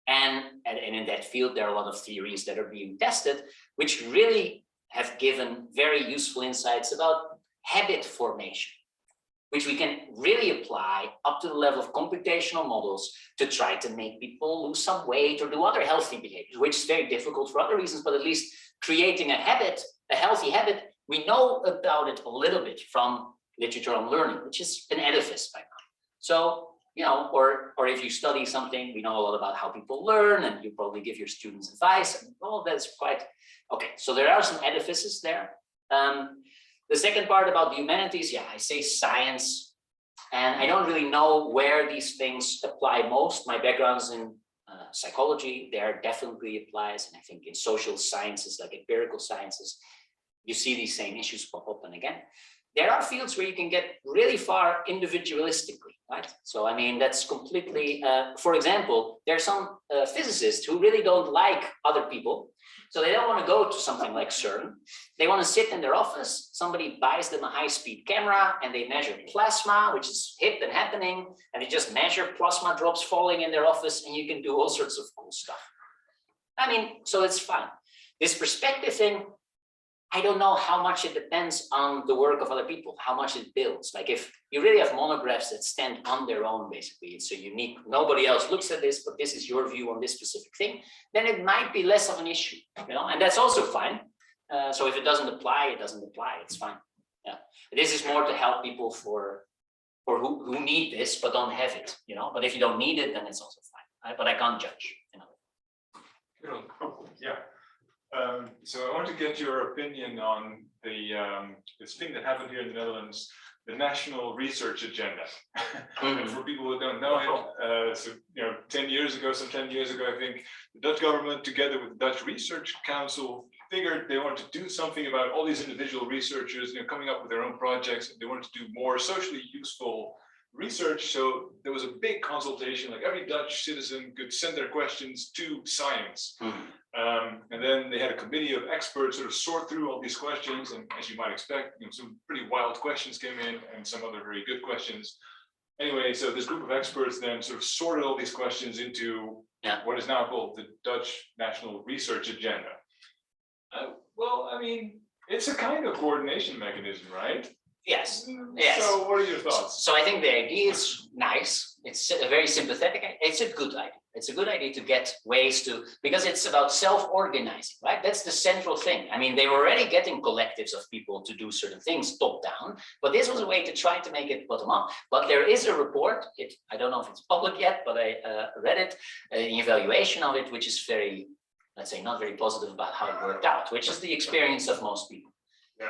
And in that field, there are a lot of theories that are being tested, which really have given very useful insights about habit formation, which we can really apply up to the level of computational models to try to make people lose some weight or do other healthy behaviors, which is very difficult for other reasons, but at least creating a habit, a healthy habit, we know about it a little bit from literature on learning, which is an edifice by now. So, or if you study something, we know a lot about how people learn, and you probably give your students advice, and all that's quite, okay. So there are some edifices there. The second part about the humanities, I say science, and I don't really know where these things apply most. My background is in psychology, there definitely applies, and I think in social sciences, like empirical sciences, you see these same issues pop up and again. There are fields where you can get really far individualistically, right? So, I mean, that's completely, for example, there are some physicists who really don't like other people. So they don't want to go to something like CERN. They want to sit in their office. Somebody buys them a high-speed camera and they measure plasma, which is hip and happening. And they just measure plasma drops falling in their office, and you can do all sorts of cool stuff. I mean, so it's fine. This perspective thing, I don't know how much it depends on the work of other people, how much it builds. Like if you really have monographs that stand on their own, basically, it's a unique, nobody else looks at this, but this is your view on this specific thing, then it might be less of an issue, and that's also fine. So if it doesn't apply, it doesn't apply, it's fine. Yeah, this is more to help people for who need this, but don't have it, but if you don't need it, then it's also fine, but I can't judge. Yeah. So I want to get your opinion on this thing that happened here in the Netherlands, the National Research Agenda. And for people who don't know it, 10 years ago, I think the Dutch government, together with the Dutch Research Council, figured they wanted to do something about all these individual researchers, coming up with their own projects, and they wanted to do more socially useful research. So there was a big consultation, like every Dutch citizen could send their questions to science. And then they had a committee of experts sort of sort through all these questions, and as you might expect, some pretty wild questions came in and some other very good questions. Anyway, so this group of experts then sort of sorted all these questions into what is now called the Dutch National Research Agenda. Well, I mean, it's a kind of coordination mechanism, right? Yes. So what are your thoughts? So I think the idea is nice. It's a very sympathetic. It's a good idea. It's a good idea to get ways to, because it's about self-organizing, right? That's the central thing. I mean, they were already getting collectives of people to do certain things top down, but this was a way to try to make it bottom up. But there is a report, I don't know if it's public yet, but I read it, an evaluation of it, which is very let's say, not very positive about how it worked out, which is the experience of most people. Yeah.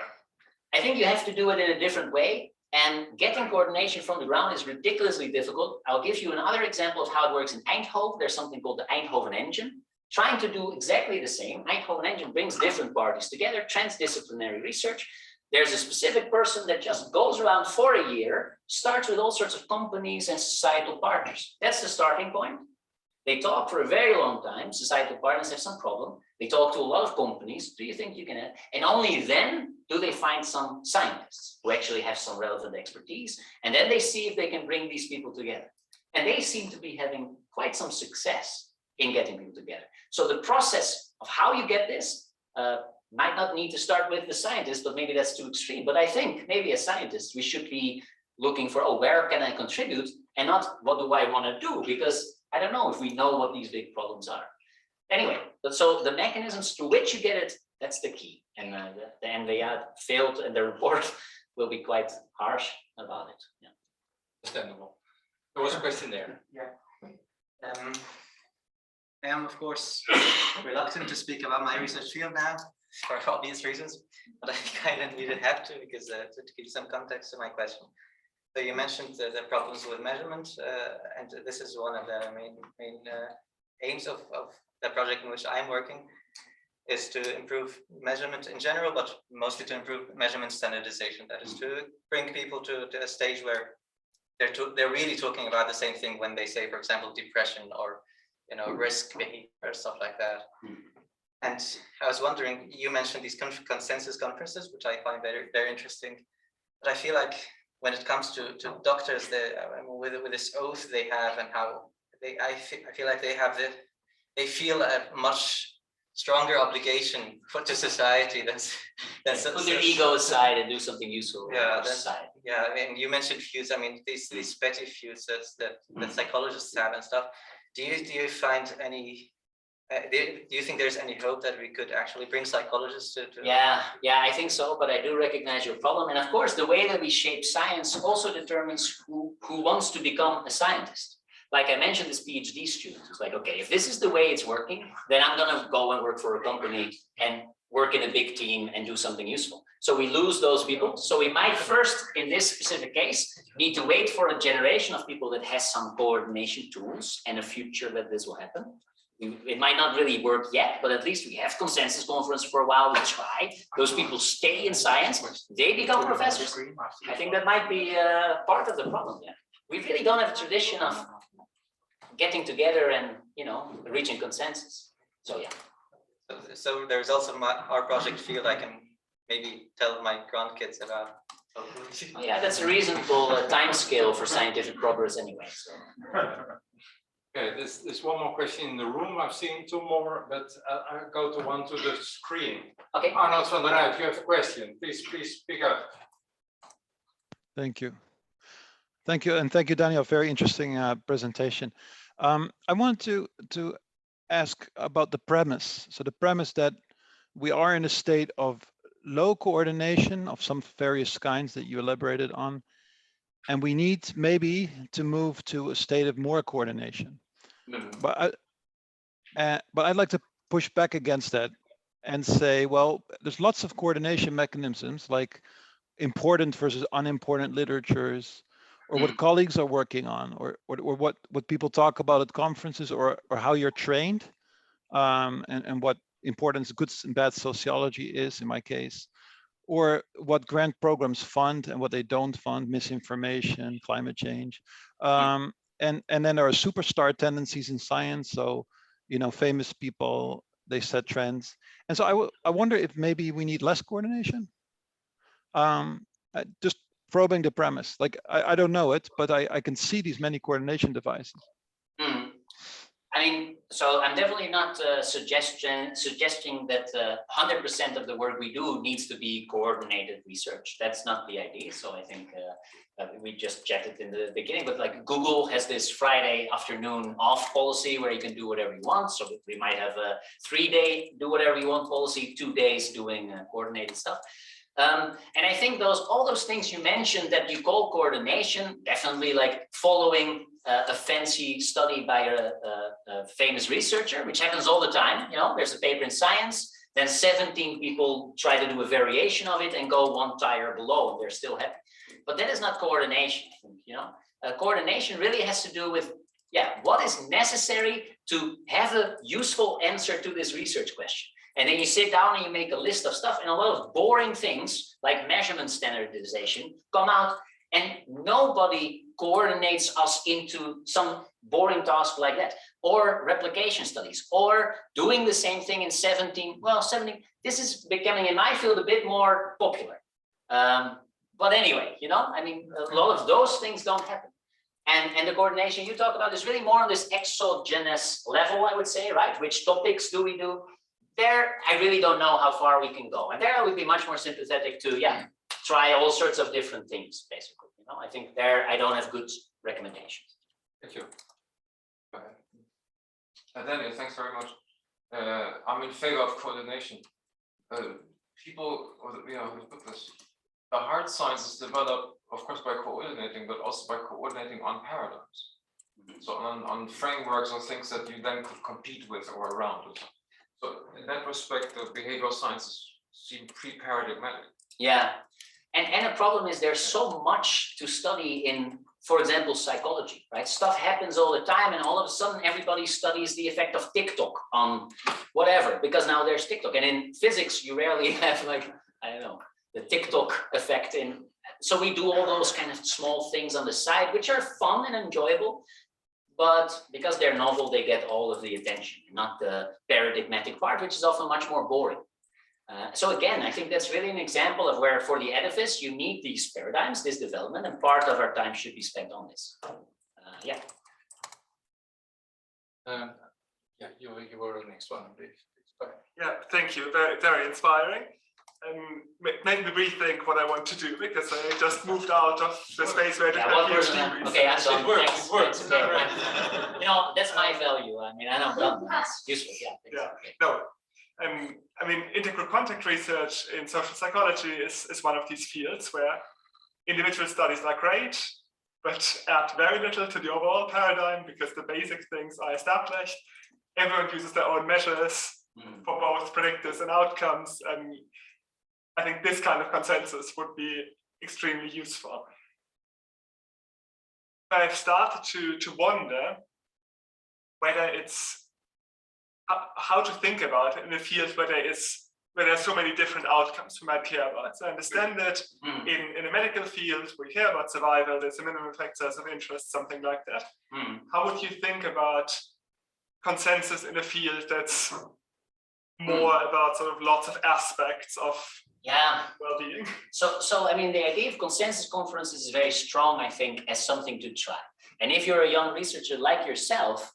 I think you have to do it in a different way, and getting coordination from the ground is ridiculously difficult. I'll give you another example of how it works in Eindhoven. There's something called the Eindhoven Engine, trying to do exactly the same. Eindhoven Engine brings different parties together, transdisciplinary research. There's a specific person that just goes around for a year, starts with all sorts of companies and societal partners. That's the starting point. They talk for a very long time. Societal partners have some problem. They talk to a lot of companies. Do you think you can add? And only then do they find some scientists who actually have some relevant expertise. And then they see if they can bring these people together. And they seem to be having quite some success in getting people together. So the process of how you get this might not need to start with the scientist, but maybe that's too extreme. But I think maybe as scientists, we should be looking for, oh, where can I contribute? And not what do I want to do? Because I don't know if we know what these big problems are. Anyway, but so the mechanisms through which you get it, that's the key. And the NVA failed, and the report will be quite harsh about it. Yeah. Understandable. There was a question there. Yeah. I am, of course, reluctant to speak about my research field now, for obvious reasons, but I kind of have to, because to give some context to my question. So you mentioned the problems with measurement, and this is one of the main aims of the project in which I'm working, is to improve measurement in general, but mostly to improve measurement standardization. That is to bring people to a stage where they're really talking about the same thing when they say, for example, depression or risk behavior, stuff like that. And I was wondering, you mentioned these consensus conferences, which I find very, very interesting. But I feel like when it comes to doctors, with this oath they have, and how I feel like they feel a much stronger obligation to society than put their ego aside and do something useful. Yeah, yeah. I mean, you mentioned views. I mean, these petty views that psychologists have and stuff. Do you find any? Do you think there's any hope that we could actually bring psychologists to? Yeah, I think so, but I do recognize your problem. And of course, the way that we shape science also determines who wants to become a scientist. Like I mentioned, this PhD student who's like, okay, if this is the way it's working, then I'm going to go and work for a company and work in a big team and do something useful. So we lose those people. So we might first, in this specific case, need to wait for a generation of people that has some coordination tools and a future that this will happen. It might not really work yet, but at least we have consensus conference for a while. We try. Those people stay in science. They become professors. I think that might be part of the problem. Yeah, we really don't have a tradition of getting together and reaching consensus. So yeah. So there's also our project field. I can maybe tell my grandkids about. Oh, yeah, that's a reasonable time scale for scientific progress anyway. So. Okay, there's one more question in the room. I've seen two more, but I'll go to one to the screen. Okay. Arnold van der Rijt, you have a question. Please speak up. Thank you. Thank you, and thank you, Daniel. Very interesting presentation. I want to ask about the premise. So the premise that we are in a state of low coordination of some various kinds that you elaborated on, and we need maybe to move to a state of more coordination. But I'd like to push back against that and say, well, there's lots of coordination mechanisms, like important versus unimportant literatures, or what colleagues are working on, or what people talk about at conferences, or how you're trained, and what importance good and bad sociology is in my case, or what grant programs fund and what they don't fund, misinformation, climate change. And then there are superstar tendencies in science. So, famous people, they set trends. And so I wonder if maybe we need less coordination. Just probing the premise, like I don't know it, but I can see these many coordination devices. I mean, so I'm definitely not suggesting that 100% of the work we do needs to be coordinated research. That's not the idea. So I think we just chatted in the beginning, but like Google has this Friday afternoon off policy where you can do whatever you want. So we might have a 3-day do whatever you want policy, 2 days doing coordinated stuff. And I think all those things you mentioned that you call coordination, definitely like following a fancy study by a famous researcher, which happens all the time. You know, there's a paper in Science, then 17 people try to do a variation of it and go one tier below, and they're still happy. But that is not coordination, I think, you know. Coordination really has to do with, what is necessary to have a useful answer to this research question. And then you sit down and you make a list of stuff, and a lot of boring things like measurement standardization come out, and nobody coordinates us into some boring task like that, or replication studies, or doing the same thing in 17. This is becoming in my field a bit more popular. But anyway, you know, I mean, a lot of those things don't happen. And the coordination you talk about is really more on this exogenous level, I would say, right? Which topics do we do? There, I really don't know how far we can go. And there I would be much more sympathetic to, try all sorts of different things, basically. You know, I think there I don't have good recommendations. Thank you. Go ahead. Daniel, thanks very much. I'm in favor of coordination. People, you know, put this. The hard sciences develop, of course, by coordinating, but also by coordinating on paradigms. So on frameworks or things that you then could compete with or around. So in that respect, the behavioral sciences seem pre-paradigmatic. Yeah, and the problem is there's so much to study in, for example, psychology, right? Stuff happens all the time, and all of a sudden everybody studies the effect of TikTok on whatever, because now there's TikTok. And in physics, you rarely have, like, I don't know, the TikTok effect in. So we do all those kind of small things on the side, which are fun and enjoyable, but because they're novel, they get all of the attention, not the paradigmatic part, which is often much more boring. So again, I think that's really an example of where for the edifice, you need these paradigms, this development, and part of our time should be spent on this. You were the next one, please. Yeah, thank you. Very, very inspiring. Made me rethink what I want to do, because I just moved out of the space where I did my PhD. Okay, I'm done. It works. It works. Okay. You know, that's my value. I mean, I'm done. That's useful. Yeah. No. I mean, integral contact research in social psychology is one of these fields where individual studies are great, but add very little to the overall paradigm because the basic things are established. Everyone uses their own measures for both predictors and outcomes. And I think this kind of consensus would be extremely useful. I've started to wonder whether it's how to think about it in a field where there are so many different outcomes we might care about. So I understand that in a medical field, we care about survival, there's a minimum factors of interest, something like that. How would you think about consensus in a field that's more about sort of lots of aspects of well-being? So I mean, the idea of consensus conferences is very strong, I think, as something to try. And if you're a young researcher like yourself,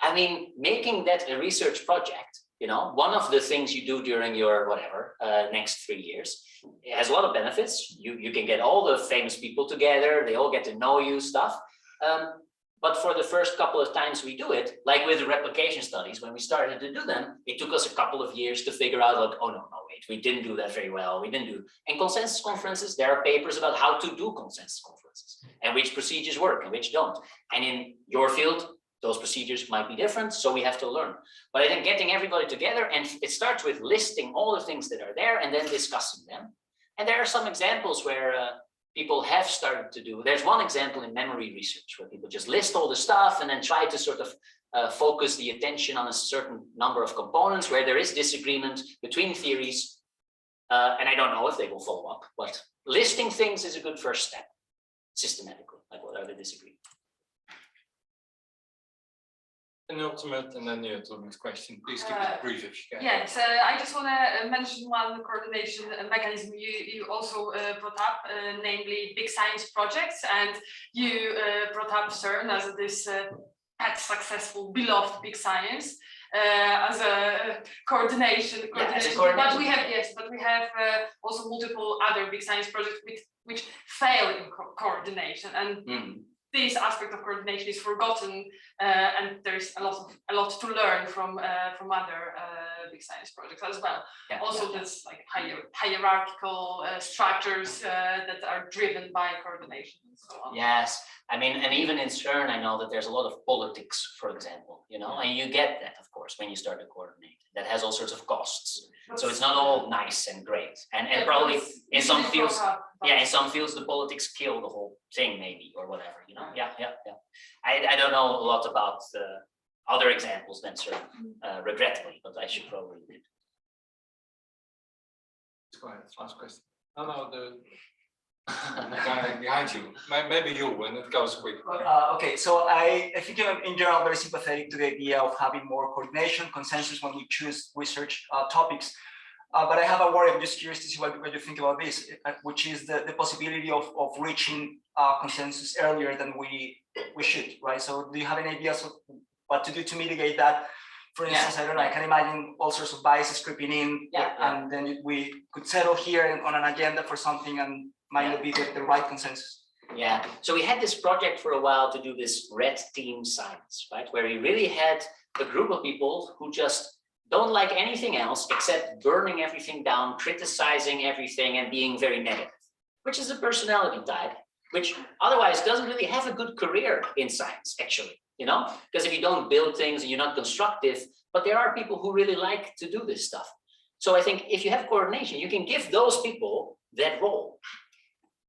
I mean, making that a research project, you know, one of the things you do during your whatever next 3 years, it has a lot of benefits. You can get all the famous people together, they all get to know you, stuff. But for the first couple of times we do it, like with the replication studies, when we started to do them, it took us a couple of years to figure out, like, oh no, wait, we didn't do that very well. We didn't do. And consensus conferences, there are papers about how to do consensus conferences and which procedures work and which don't. And in your field, those procedures might be different, so we have to learn. But I think getting everybody together, and it starts with listing all the things that are there and then discussing them. And there are some examples where people have started to do. There's one example in memory research where people just list all the stuff and then try to sort of focus the attention on a certain number of components where there is disagreement between theories. And I don't know if they will follow up, but listing things is a good first step, systematically, like what are the disagreements. An ultimate, and then to the next question. Please keep it brief if you can. Yeah, so I just want to mention one coordination mechanism you also brought up, namely big science projects, and you brought up CERN as this successful, beloved big science as a coordination. But we have also multiple other big science projects which fail in coordination, and this aspect of coordination is forgotten, and there's a lot to learn from other big science projects as well. Yeah, also, there's like hierarchical structures that are driven by coordination and so on. Yes, I mean, and even in CERN, I know that there's a lot of politics, for example, you know, and you get that, of course, when you start to coordinate. That has all sorts of costs. So it's not all nice and great. And probably in some fields, in some fields, the politics kill the whole thing, maybe, or whatever, you know? Yeah. I don't know a lot about other examples than CERN, regrettably, but I should probably read. Go ahead, last question. No, the guy behind you. Maybe you, when it goes quick. Okay, so I think I'm in general very sympathetic to the idea of having more coordination, consensus when we choose research topics. But I have a worry. I'm just curious to see what you think about this, which is the possibility of reaching consensus earlier than we should, right? So do you have any ideas of what to do to mitigate that? For instance, I don't know, I can imagine all sorts of biases creeping in, and then we could settle here on an agenda for something and might not be the right consensus. Yeah, so we had this project for a while to do this red team science, right? Where we really had a group of people who just don't like anything else except burning everything down, criticizing everything and being very negative, which is a personality type, which otherwise doesn't really have a good career in science, actually, you know? Because if you don't build things and you're not constructive, but there are people who really like to do this stuff. So I think if you have coordination, you can give those people that role.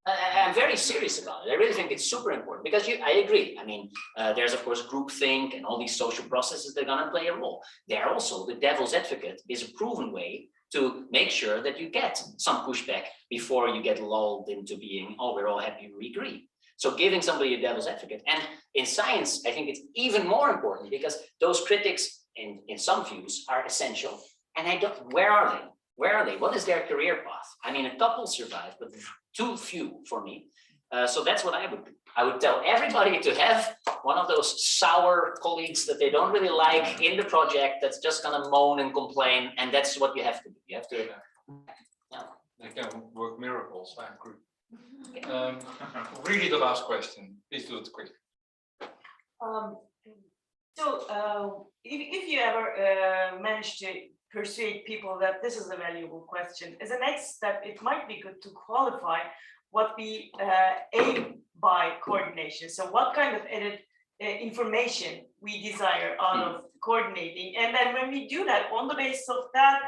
I'm very serious about it. I really think it's super important because I agree. I mean, there's of course groupthink and all these social processes that are going to play a role. There also, the devil's advocate is a proven way to make sure that you get some pushback before you get lulled into being, oh, we're all happy, we agree. So giving somebody a devil's advocate. And in science, I think it's even more important because those critics in some views are essential. And where are they? Where are they? What is their career path? I mean, a couple survive, but too few for me. So that's what I would do. I would tell everybody to have one of those sour colleagues that they don't really like in the project that's just gonna moan and complain, and that's what you have to do. You have to. They can work miracles, I agree. Really the last question. Please do it quick. If you ever manage to persuade people that this is a valuable question, as a next step, it might be good to qualify what we aim by coordination. So what kind of added information we desire out of coordinating. And then when we do that, on the basis of that,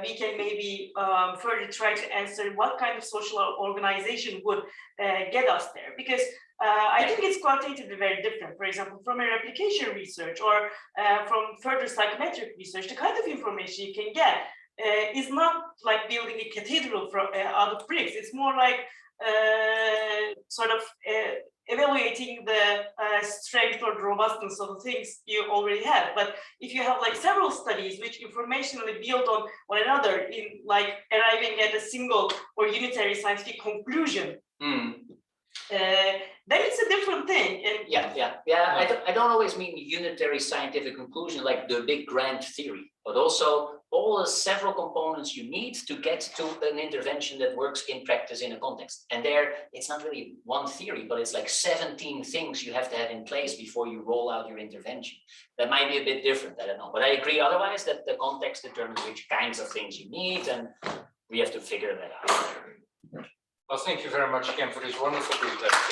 we can maybe further try to answer what kind of social organization would get us there. Because I think it's qualitatively very different. For example, from a replication research or from further psychometric research, the kind of information you can get is not like building a cathedral from out of bricks. It's more like sort of evaluating the strength or robustness of the things you already have. But if you have like several studies which informationally build on one another in like arriving at a single or unitary scientific conclusion, then it's a different thing. And I don't always mean unitary scientific conclusion like the big grand theory, but also all the several components you need to get to an intervention that works in practice in a context. And there, it's not really one theory, but it's like 17 things you have to have in place before you roll out your intervention. That might be a bit different, I don't know. But I agree otherwise that the context determines which kinds of things you need, and we have to figure that out. Well, thank you very much again for this wonderful presentation.